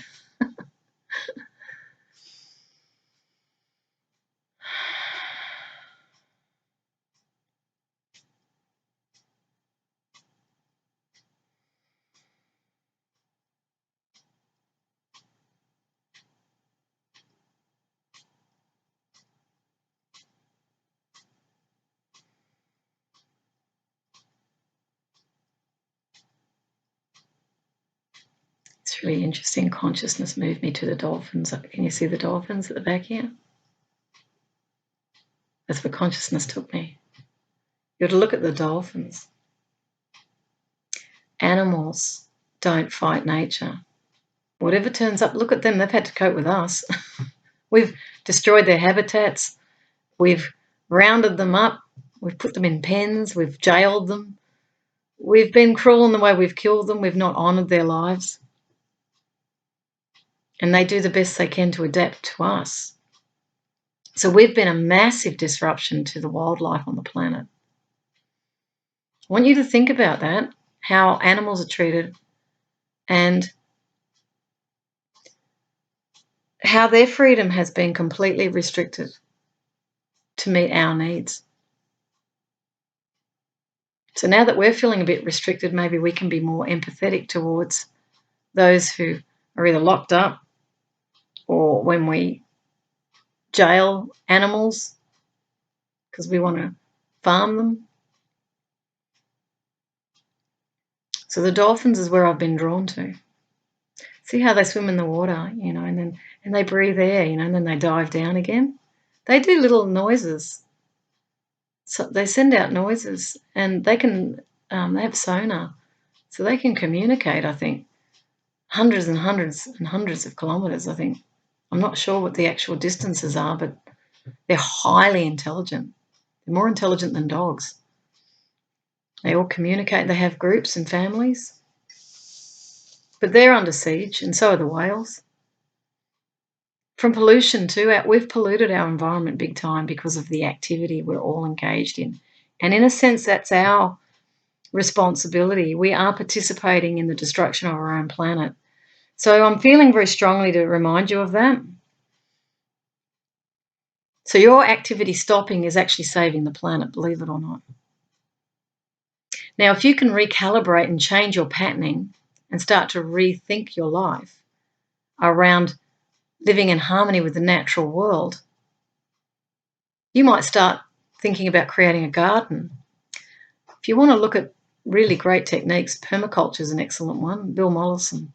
It's really interesting. Consciousness moved me to the dolphins. Can you see the dolphins at the back here? That's where consciousness took me. You have to look at the dolphins. Animals don't fight nature. Whatever turns up, look at them. They've had to cope with us. We've destroyed their habitats. We've rounded them up. We've put them in pens. We've jailed them. We've been cruel in the way we've killed them. We've not honoured their lives. And they do the best they can to adapt to us. So we've been a massive disruption to the wildlife on the planet. I want you to think about that, how animals are treated and how their freedom has been completely restricted to meet our needs. So now that we're feeling a bit restricted, maybe we can be more empathetic towards those who are either locked up or when we jail animals because we want to farm them. So the dolphins is where I've been drawn to. See how they swim in the water, and they breathe air, and then they dive down again. They do little noises. So they send out noises, and they can. They have sonar, so they can communicate. I think hundreds and hundreds and hundreds of kilometres. I think I'm not sure what the actual distances are, but they're highly intelligent. They're more intelligent than dogs. They all communicate. They have groups and families, but they're under siege, and so are the whales. From pollution too, we've polluted our environment big time because of the activity we're all engaged in. And in a sense, that's our responsibility. We are participating in the destruction of our own planet. So I'm feeling very strongly to remind you of that. So your activity stopping is actually saving the planet, believe it or not. Now, if you can recalibrate and change your patterning and start to rethink your life around living in harmony with the natural world, you might start thinking about creating a garden. If you want to look at really great techniques, permaculture is an excellent one, Bill Mollison.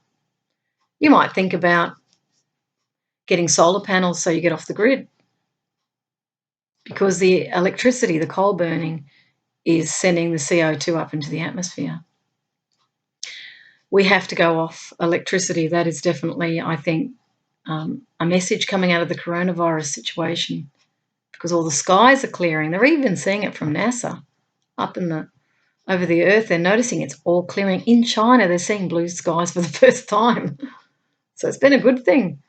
You might think about getting solar panels so you get off the grid. because the electricity, the coal burning, is sending the CO2 up into the atmosphere. We have to go off electricity. That is definitely, I think, a message coming out of the coronavirus situation, because all the skies are clearing. They're even seeing it from NASA up over the earth. They're noticing it's all clearing. In China, they're seeing blue skies for the first time. So it's been a good thing,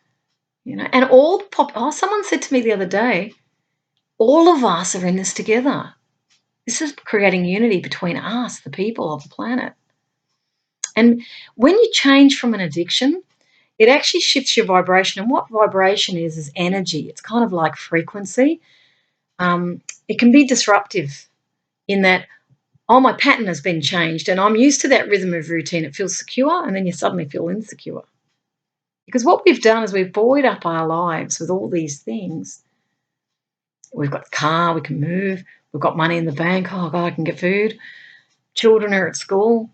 And someone said to me the other day, all of us are in this together. This is creating unity between us, the people of the planet. And when you change from an addiction, it actually shifts your vibration. And what vibration is energy. It's kind of like frequency. It can be disruptive in that, my pattern has been changed and I'm used to that rhythm of routine. It feels secure, and then you suddenly feel insecure. Because what we've done is we've buoyed up our lives with all these things. We've got the car, we can move. We've got money in the bank. Oh, God, I can get food. Children are at school.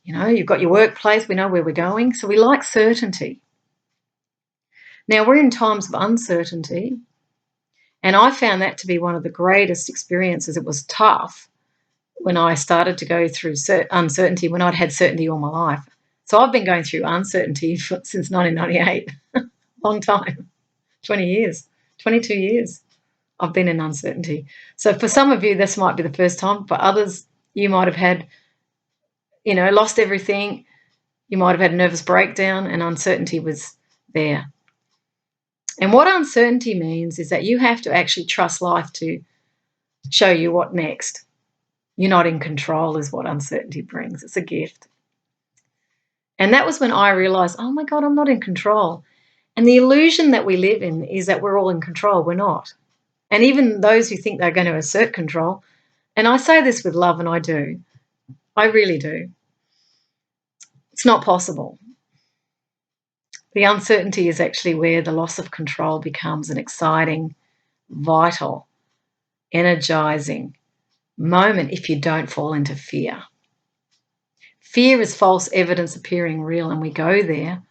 You've got your workplace. We know where we're going. So we like certainty. Now, we're in times of uncertainty, and I found that to be one of the greatest experiences. It was tough when I started to go through uncertainty, when I'd had certainty all my life. So I've been going through uncertainty since 1998. Long time. 20 years. 22 years I've been in uncertainty. So for some of you, this might be the first time. For others, you might have had, lost everything. You might have had a nervous breakdown, and uncertainty was there. And what uncertainty means is that you have to actually trust life to show you what next. You're not in control is what uncertainty brings. It's a gift. And that was when I realized, oh my God, I'm not in control. And the illusion that we live in is that we're all in control. We're not. And even those who think they're going to assert control, and I say this with love, and I do. I really do. It's not possible. The uncertainty is actually where the loss of control becomes an exciting, vital, energizing moment if you don't fall into fear. Fear is false evidence appearing real, and we go there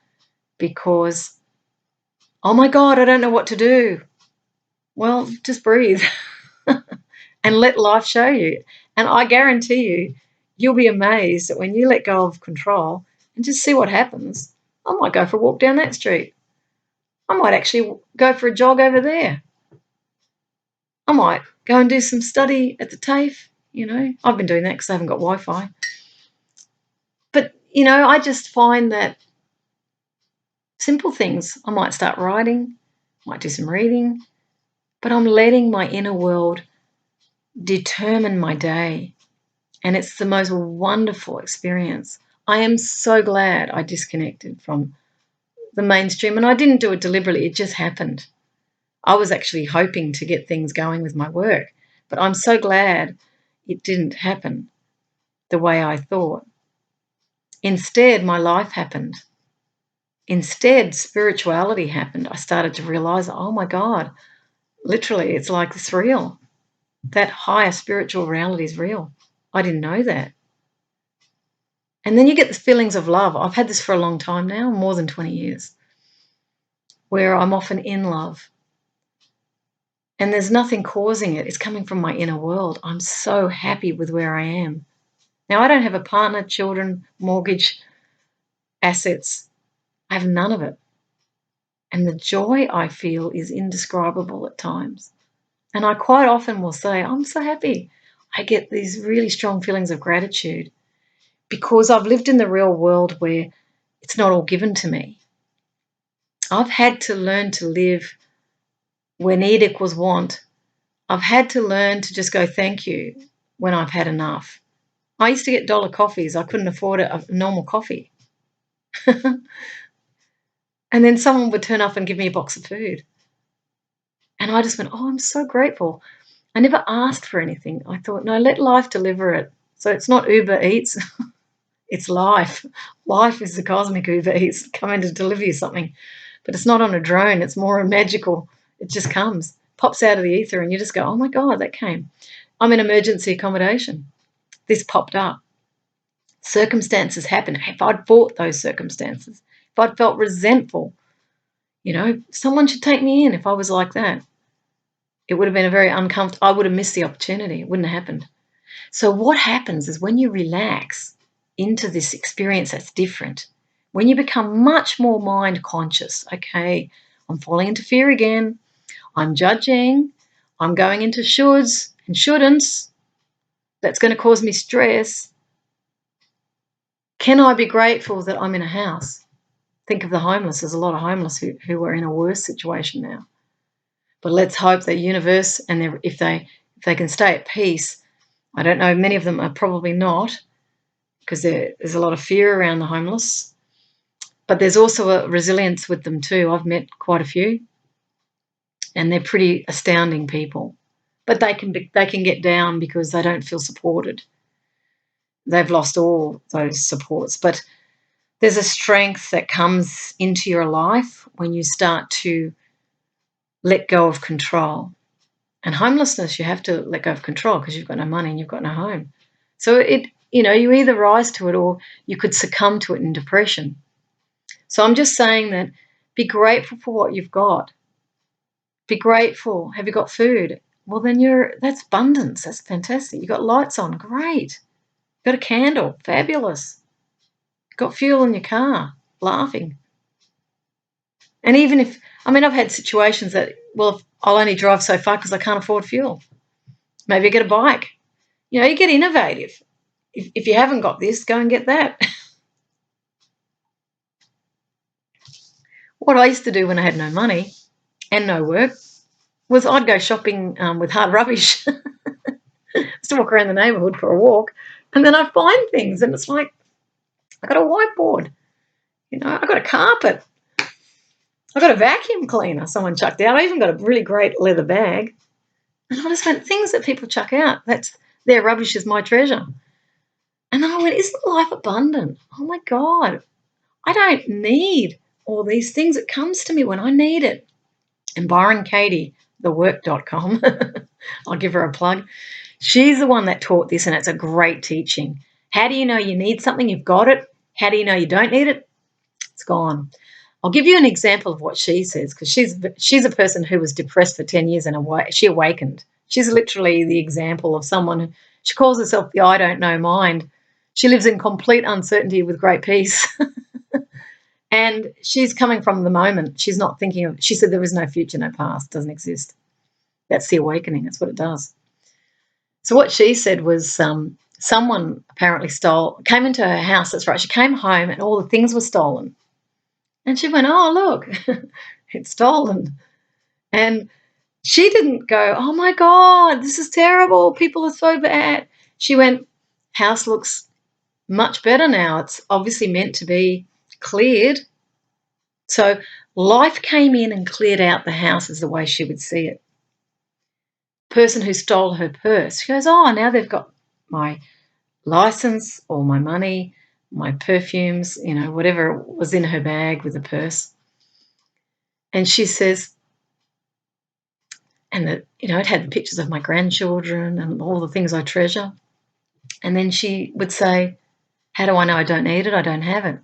because, oh my God, I don't know what to do. Well, just breathe and let life show you. And I guarantee you, you'll be amazed that when you let go of control and just see what happens. I might go for a walk down that street. I might actually go for a jog over there. I might go and do some study at the TAFE. I've been doing that because I haven't got Wi-Fi. But, I just find that simple things. I might start writing, might do some reading, but I'm letting my inner world determine my day. And it's the most wonderful experience. I am so glad I disconnected from the mainstream, and I didn't do it deliberately. It just happened. I was actually hoping to get things going with my work, but I'm so glad it didn't happen the way I thought. Instead, my life happened. Instead, spirituality happened. I started to realize, oh my God, literally, it's like it's real. That higher spiritual reality is real. I didn't know that. And then you get the feelings of love. I've had this for a long time now, more than 20 years, where I'm often in love. And there's nothing causing it. It's coming from my inner world. I'm so happy with where I am. Now, I don't have a partner, children, mortgage, assets. I have none of it. And the joy I feel is indescribable at times. And I quite often will say, I'm so happy. I get these really strong feelings of gratitude because I've lived in the real world where it's not all given to me. I've had to learn to live where need equals want. I've had to learn to just go thank you when I've had enough. I used to get dollar coffees. I couldn't afford a normal coffee. And then someone would turn up and give me a box of food. And I just went, oh, I'm so grateful. I never asked for anything. I thought, no, let life deliver it. So it's not Uber Eats. It's life. Life is the cosmic Uber Eats coming to deliver you something. But it's not on a drone. It's more magical. It just comes, pops out of the ether, and you just go, oh, my God, that came. I'm in emergency accommodation. This popped up. Circumstances happen. If I'd fought those circumstances, if I'd felt resentful, someone should take me in if I was like that. It would have been a very uncomfortable, I would have missed the opportunity. It wouldn't have happened. So what happens is when you relax into this experience that's different, when you become much more mind conscious, okay, I'm falling into fear again, I'm judging, I'm going into shoulds and shouldn't, that's going to cause me stress. Can I be grateful that I'm in a house? Think of the homeless. There's a lot of homeless who are in a worse situation now. But let's hope the universe, and if they can stay at peace, I don't know, many of them are probably not, because there's a lot of fear around the homeless. But there's also a resilience with them too. I've met quite a few, and they're pretty astounding people. But they can get down because they don't feel supported. They've lost all those supports. But there's a strength that comes into your life when you start to let go of control. And homelessness, you have to let go of control because you've got no money and you've got no home. So you either rise to it or you could succumb to it in depression. So I'm just saying that be grateful for what you've got. Be grateful. Have you got food? Well, then that's abundance. That's fantastic. You've got lights on. Great. You've got a candle. Fabulous. You've got fuel in your car. Laughing. And even I've had situations that, well, I'll only drive so far because I can't afford fuel. Maybe I get a bike. You get innovative. If you haven't got this, go and get that. What I used to do when I had no money and no work was I'd go shopping with hard rubbish. Just to walk around the neighbourhood for a walk, and then I'd find things, and it's like I got a whiteboard, I got a carpet, I got a vacuum cleaner someone chucked out. I even got a really great leather bag, and I just went, things that people chuck out. That's their rubbish is my treasure. And I went, isn't life abundant? Oh my God, I don't need all these things. It comes to me when I need it. And Byron Katie, thework.com, I'll give her a plug. She's the one that taught this, and it's a great teaching. How do you know you need something? You've got it. How do you know you don't need it? It's gone. I'll give you an example of what she says, because she's a person who was depressed for 10 years and she awakened. She's literally the example of someone she calls herself the I don't know mind. She lives in complete uncertainty with great peace. And she's coming from the moment. She's not thinking of, she said there is no future, no past, doesn't exist. That's the awakening. That's what it does. So what she said was someone apparently came into her house. That's right. She came home and all the things were stolen. And she went, oh, look, it's stolen. And she didn't go, oh, my God, this is terrible. People are so bad. She went, house looks much better now. It's obviously meant to be cleared. So life came in and cleared out the house is the way she would see it. Person who stole her purse, she goes, oh, now they've got my license, all my money, my perfumes, whatever was in her bag with the purse. And she says, and it had the pictures of my grandchildren and all the things I treasure. And then she would say, how do I know I don't need it? I don't have it.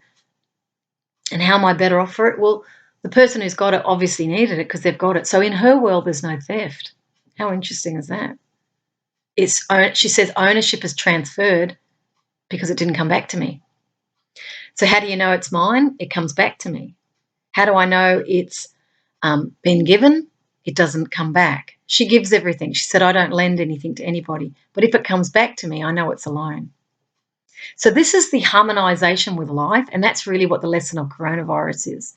And how am I better off for it? Well, the person who's got it obviously needed it because they've got it. So in her world, there's no theft. How interesting is that? She says ownership is transferred because it didn't come back to me. So how do you know it's mine? It comes back to me. How do I know it's been given? It doesn't come back. She gives everything. She said, I don't lend anything to anybody. But if it comes back to me, I know it's a loan. So this is the harmonization with life, and that's really what the lesson of coronavirus is.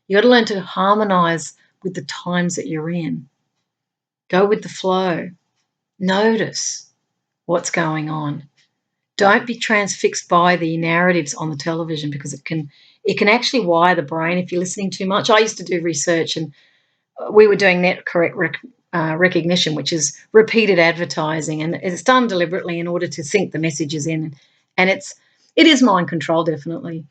You got to learn to harmonize with the times that you're in. Go with the flow. Notice what's going on. Don't be transfixed by the narratives on the television because it can actually wire the brain if you're listening too much. I used to do research, and we were doing net correct recognition, which is repeated advertising, and it's done deliberately in order to sync the messages in. And it is mind control, definitely,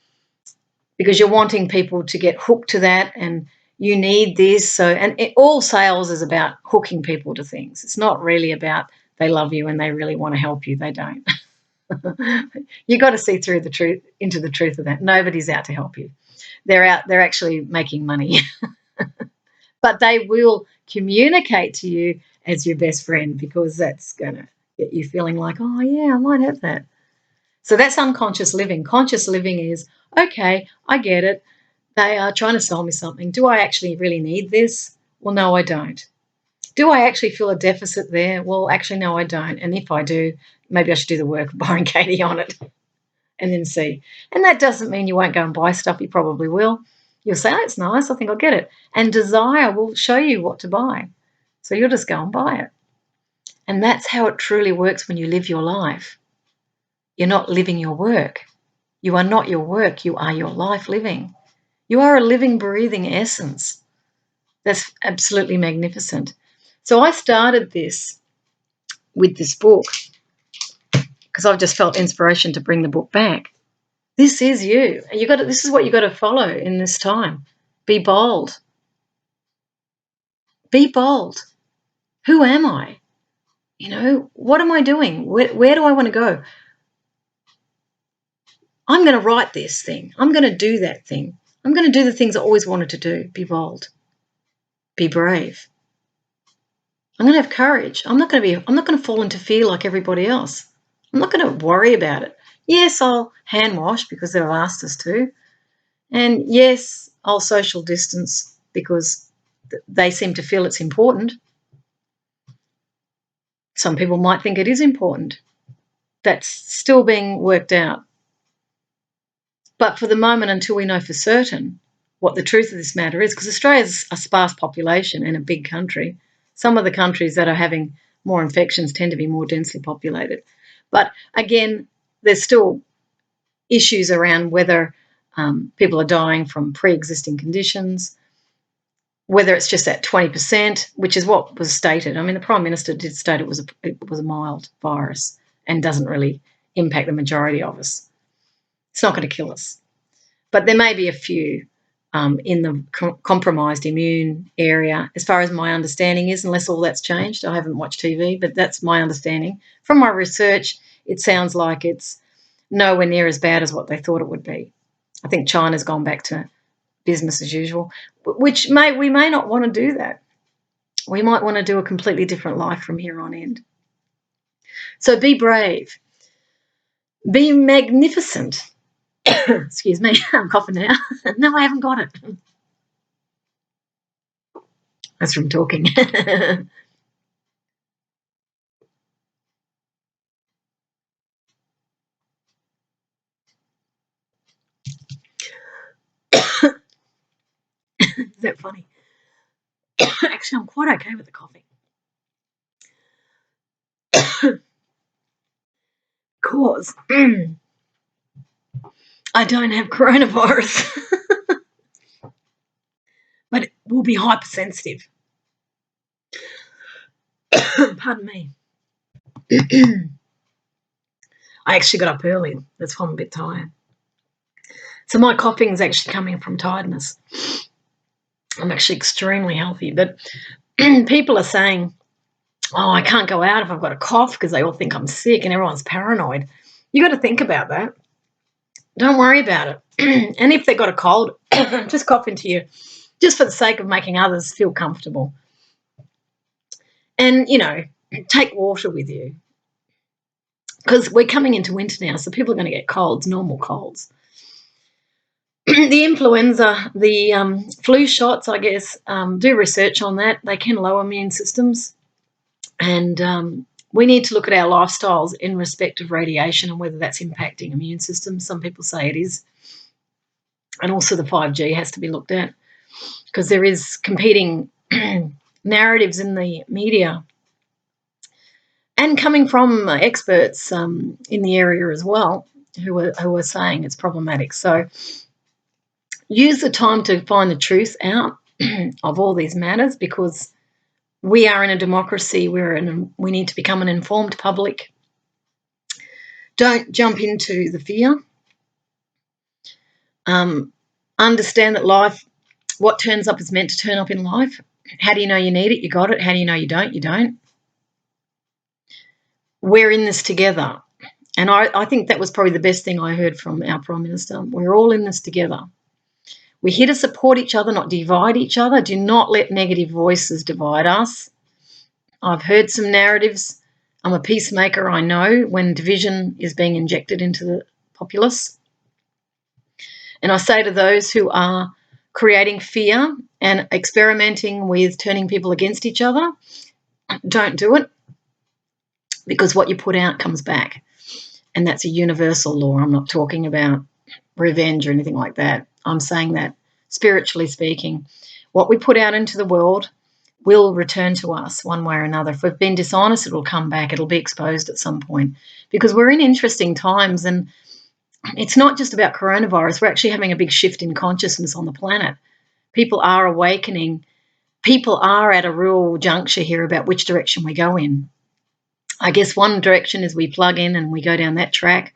because you're wanting people to get hooked to that, and you need this. So, all sales is about hooking people to things. It's not really about they love you and they really want to help you. They don't. You got to see through the truth, into the truth of that. Nobody's out to help you. They're actually making money. But they will communicate to you as your best friend, because that's going to get you feeling like, oh, yeah, I might have that. So that's unconscious living. Conscious living is, okay, I get it. They are trying to sell me something. Do I actually really need this? Well, no, I don't. Do I actually feel a deficit there? Well, actually, no, I don't. And if I do, maybe I should do the work of Byron Katie on it and then see. And that doesn't mean you won't go and buy stuff. You probably will. You'll say, oh, it's nice. I think I'll get it. And desire will show you what to buy. So you'll just go and buy it. And that's how it truly works when you live your life. You're not living your work. You are not your work. You are your life living. You are a living, breathing essence. That's absolutely magnificent. So I started this with this book because I've just felt inspiration to bring the book back. This is you. This is what you got to follow in this time. Be bold. Be bold. Who am I? What am I doing? Where do I want to go? I'm going to write this thing. I'm going to do that thing. I'm going to do the things I always wanted to do. Be bold. Be brave. I'm going to have courage. I'm not going to fall into fear like everybody else. I'm not going to worry about it. Yes, I'll hand wash because they've asked us to. And yes, I'll social distance because they seem to feel it's important. Some people might think it is important. That's still being worked out. But for the moment, until we know for certain what the truth of this matter is, because Australia's a sparse population and a big country, some of the countries that are having more infections tend to be more densely populated. But again, there's still issues around whether people are dying from pre-existing conditions, whether it's just that 20%, which is what was stated. I mean, the Prime Minister did state it was a mild virus and doesn't really impact the majority of us. It's not going to kill us. But there may be a few in the compromised immune area, as far as my understanding is, unless all that's changed. I haven't watched TV, but that's my understanding. From my research, it sounds like it's nowhere near as bad as what they thought it would be. I think China's gone back to business as usual, which we may not want to do that. We might want to do a completely different life from here on in. So be brave. Be magnificent. Excuse me, I'm coughing now. No, I haven't got it. That's from talking. Is that funny? Actually, I'm quite okay with the coughing. Because I don't have coronavirus, but it will be hypersensitive. Pardon me. I actually got up early. That's why I'm a bit tired. So my coughing is actually coming from tiredness. I'm actually extremely healthy. But people are saying, oh, I can't go out if I've got a cough because they all think I'm sick and everyone's paranoid. You got to think about that. Don't worry about it. And if they've got a cold, just cough into you, just for the sake of making others feel comfortable. And, take water with you. Because we're coming into winter now, so people are going to get colds, normal colds. The influenza, the flu shots, I guess, do research on that. They can lower immune systems. And we need to look at our lifestyles in respect of radiation and whether that's impacting immune systems. Some people say it is. And also the 5G has to be looked at because there is competing narratives in the media and coming from experts in the area as well who are saying it's problematic. So use the time to find the truth out of all these matters because we are in a democracy. We need to become an informed public. Don't jump into the fear. Understand that life, what turns up is meant to turn up in life. How do you know you need it? You got it. How do you know you don't? You don't. We're in this together. And I think that was probably the best thing I heard from our Prime Minister. We're all in this together. We're here to support each other, not divide each other. Do not let negative voices divide us. I've heard some narratives. I'm a peacemaker. I know when division is being injected into the populace. And I say to those who are creating fear and experimenting with turning people against each other, don't do it, because what you put out comes back. And that's a universal law. I'm not talking about revenge or anything like that. I'm saying that spiritually speaking, what we put out into the world will return to us one way or another. If we've been dishonest, it will come back. It'll be exposed at some point, because we're in interesting times. And it's not just about coronavirus. We're actually having a big shift in consciousness on the planet. People are awakening. People are at a real juncture here about which direction we go in. I guess one direction is we plug in and we go down that track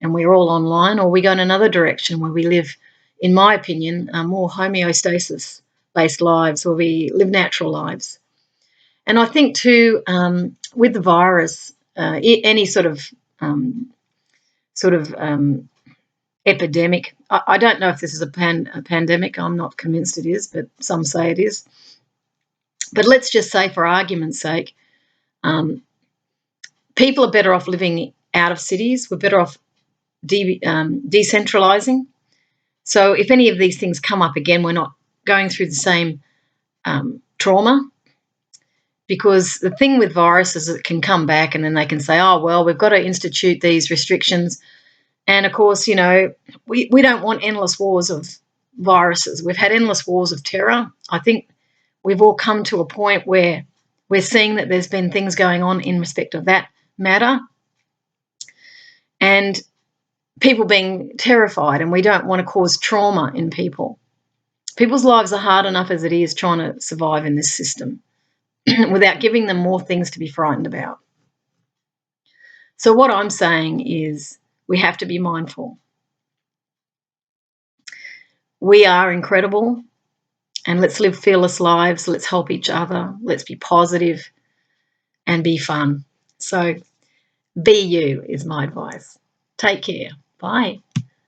and we're all online, or we go in another direction where we live, in my opinion, more homeostasis-based lives, where we live natural lives. And I think too, with the virus, any sort of epidemic. I don't know if this is a pandemic. I'm not convinced it is, but some say it is. But let's just say, for argument's sake, people are better off living out of cities. We're better off decentralizing. So if any of these things come up again, we're not going through the same trauma. Because the thing with viruses is it can come back and then they can say, oh, well, we've got to institute these restrictions. And, of course, you know, we don't want endless wars of viruses. We've had endless wars of terror. I think we've all come to a point where we're seeing that there's been things going on in respect of that matter, and people being terrified, and we don't want to cause trauma in people. People's lives are hard enough as it is trying to survive in this system without giving them more things to be frightened about. So what I'm saying is we have to be mindful. We are incredible, and let's live fearless lives. Let's help each other. Let's be positive and be fun. So be you is my advice. Take care. Bye.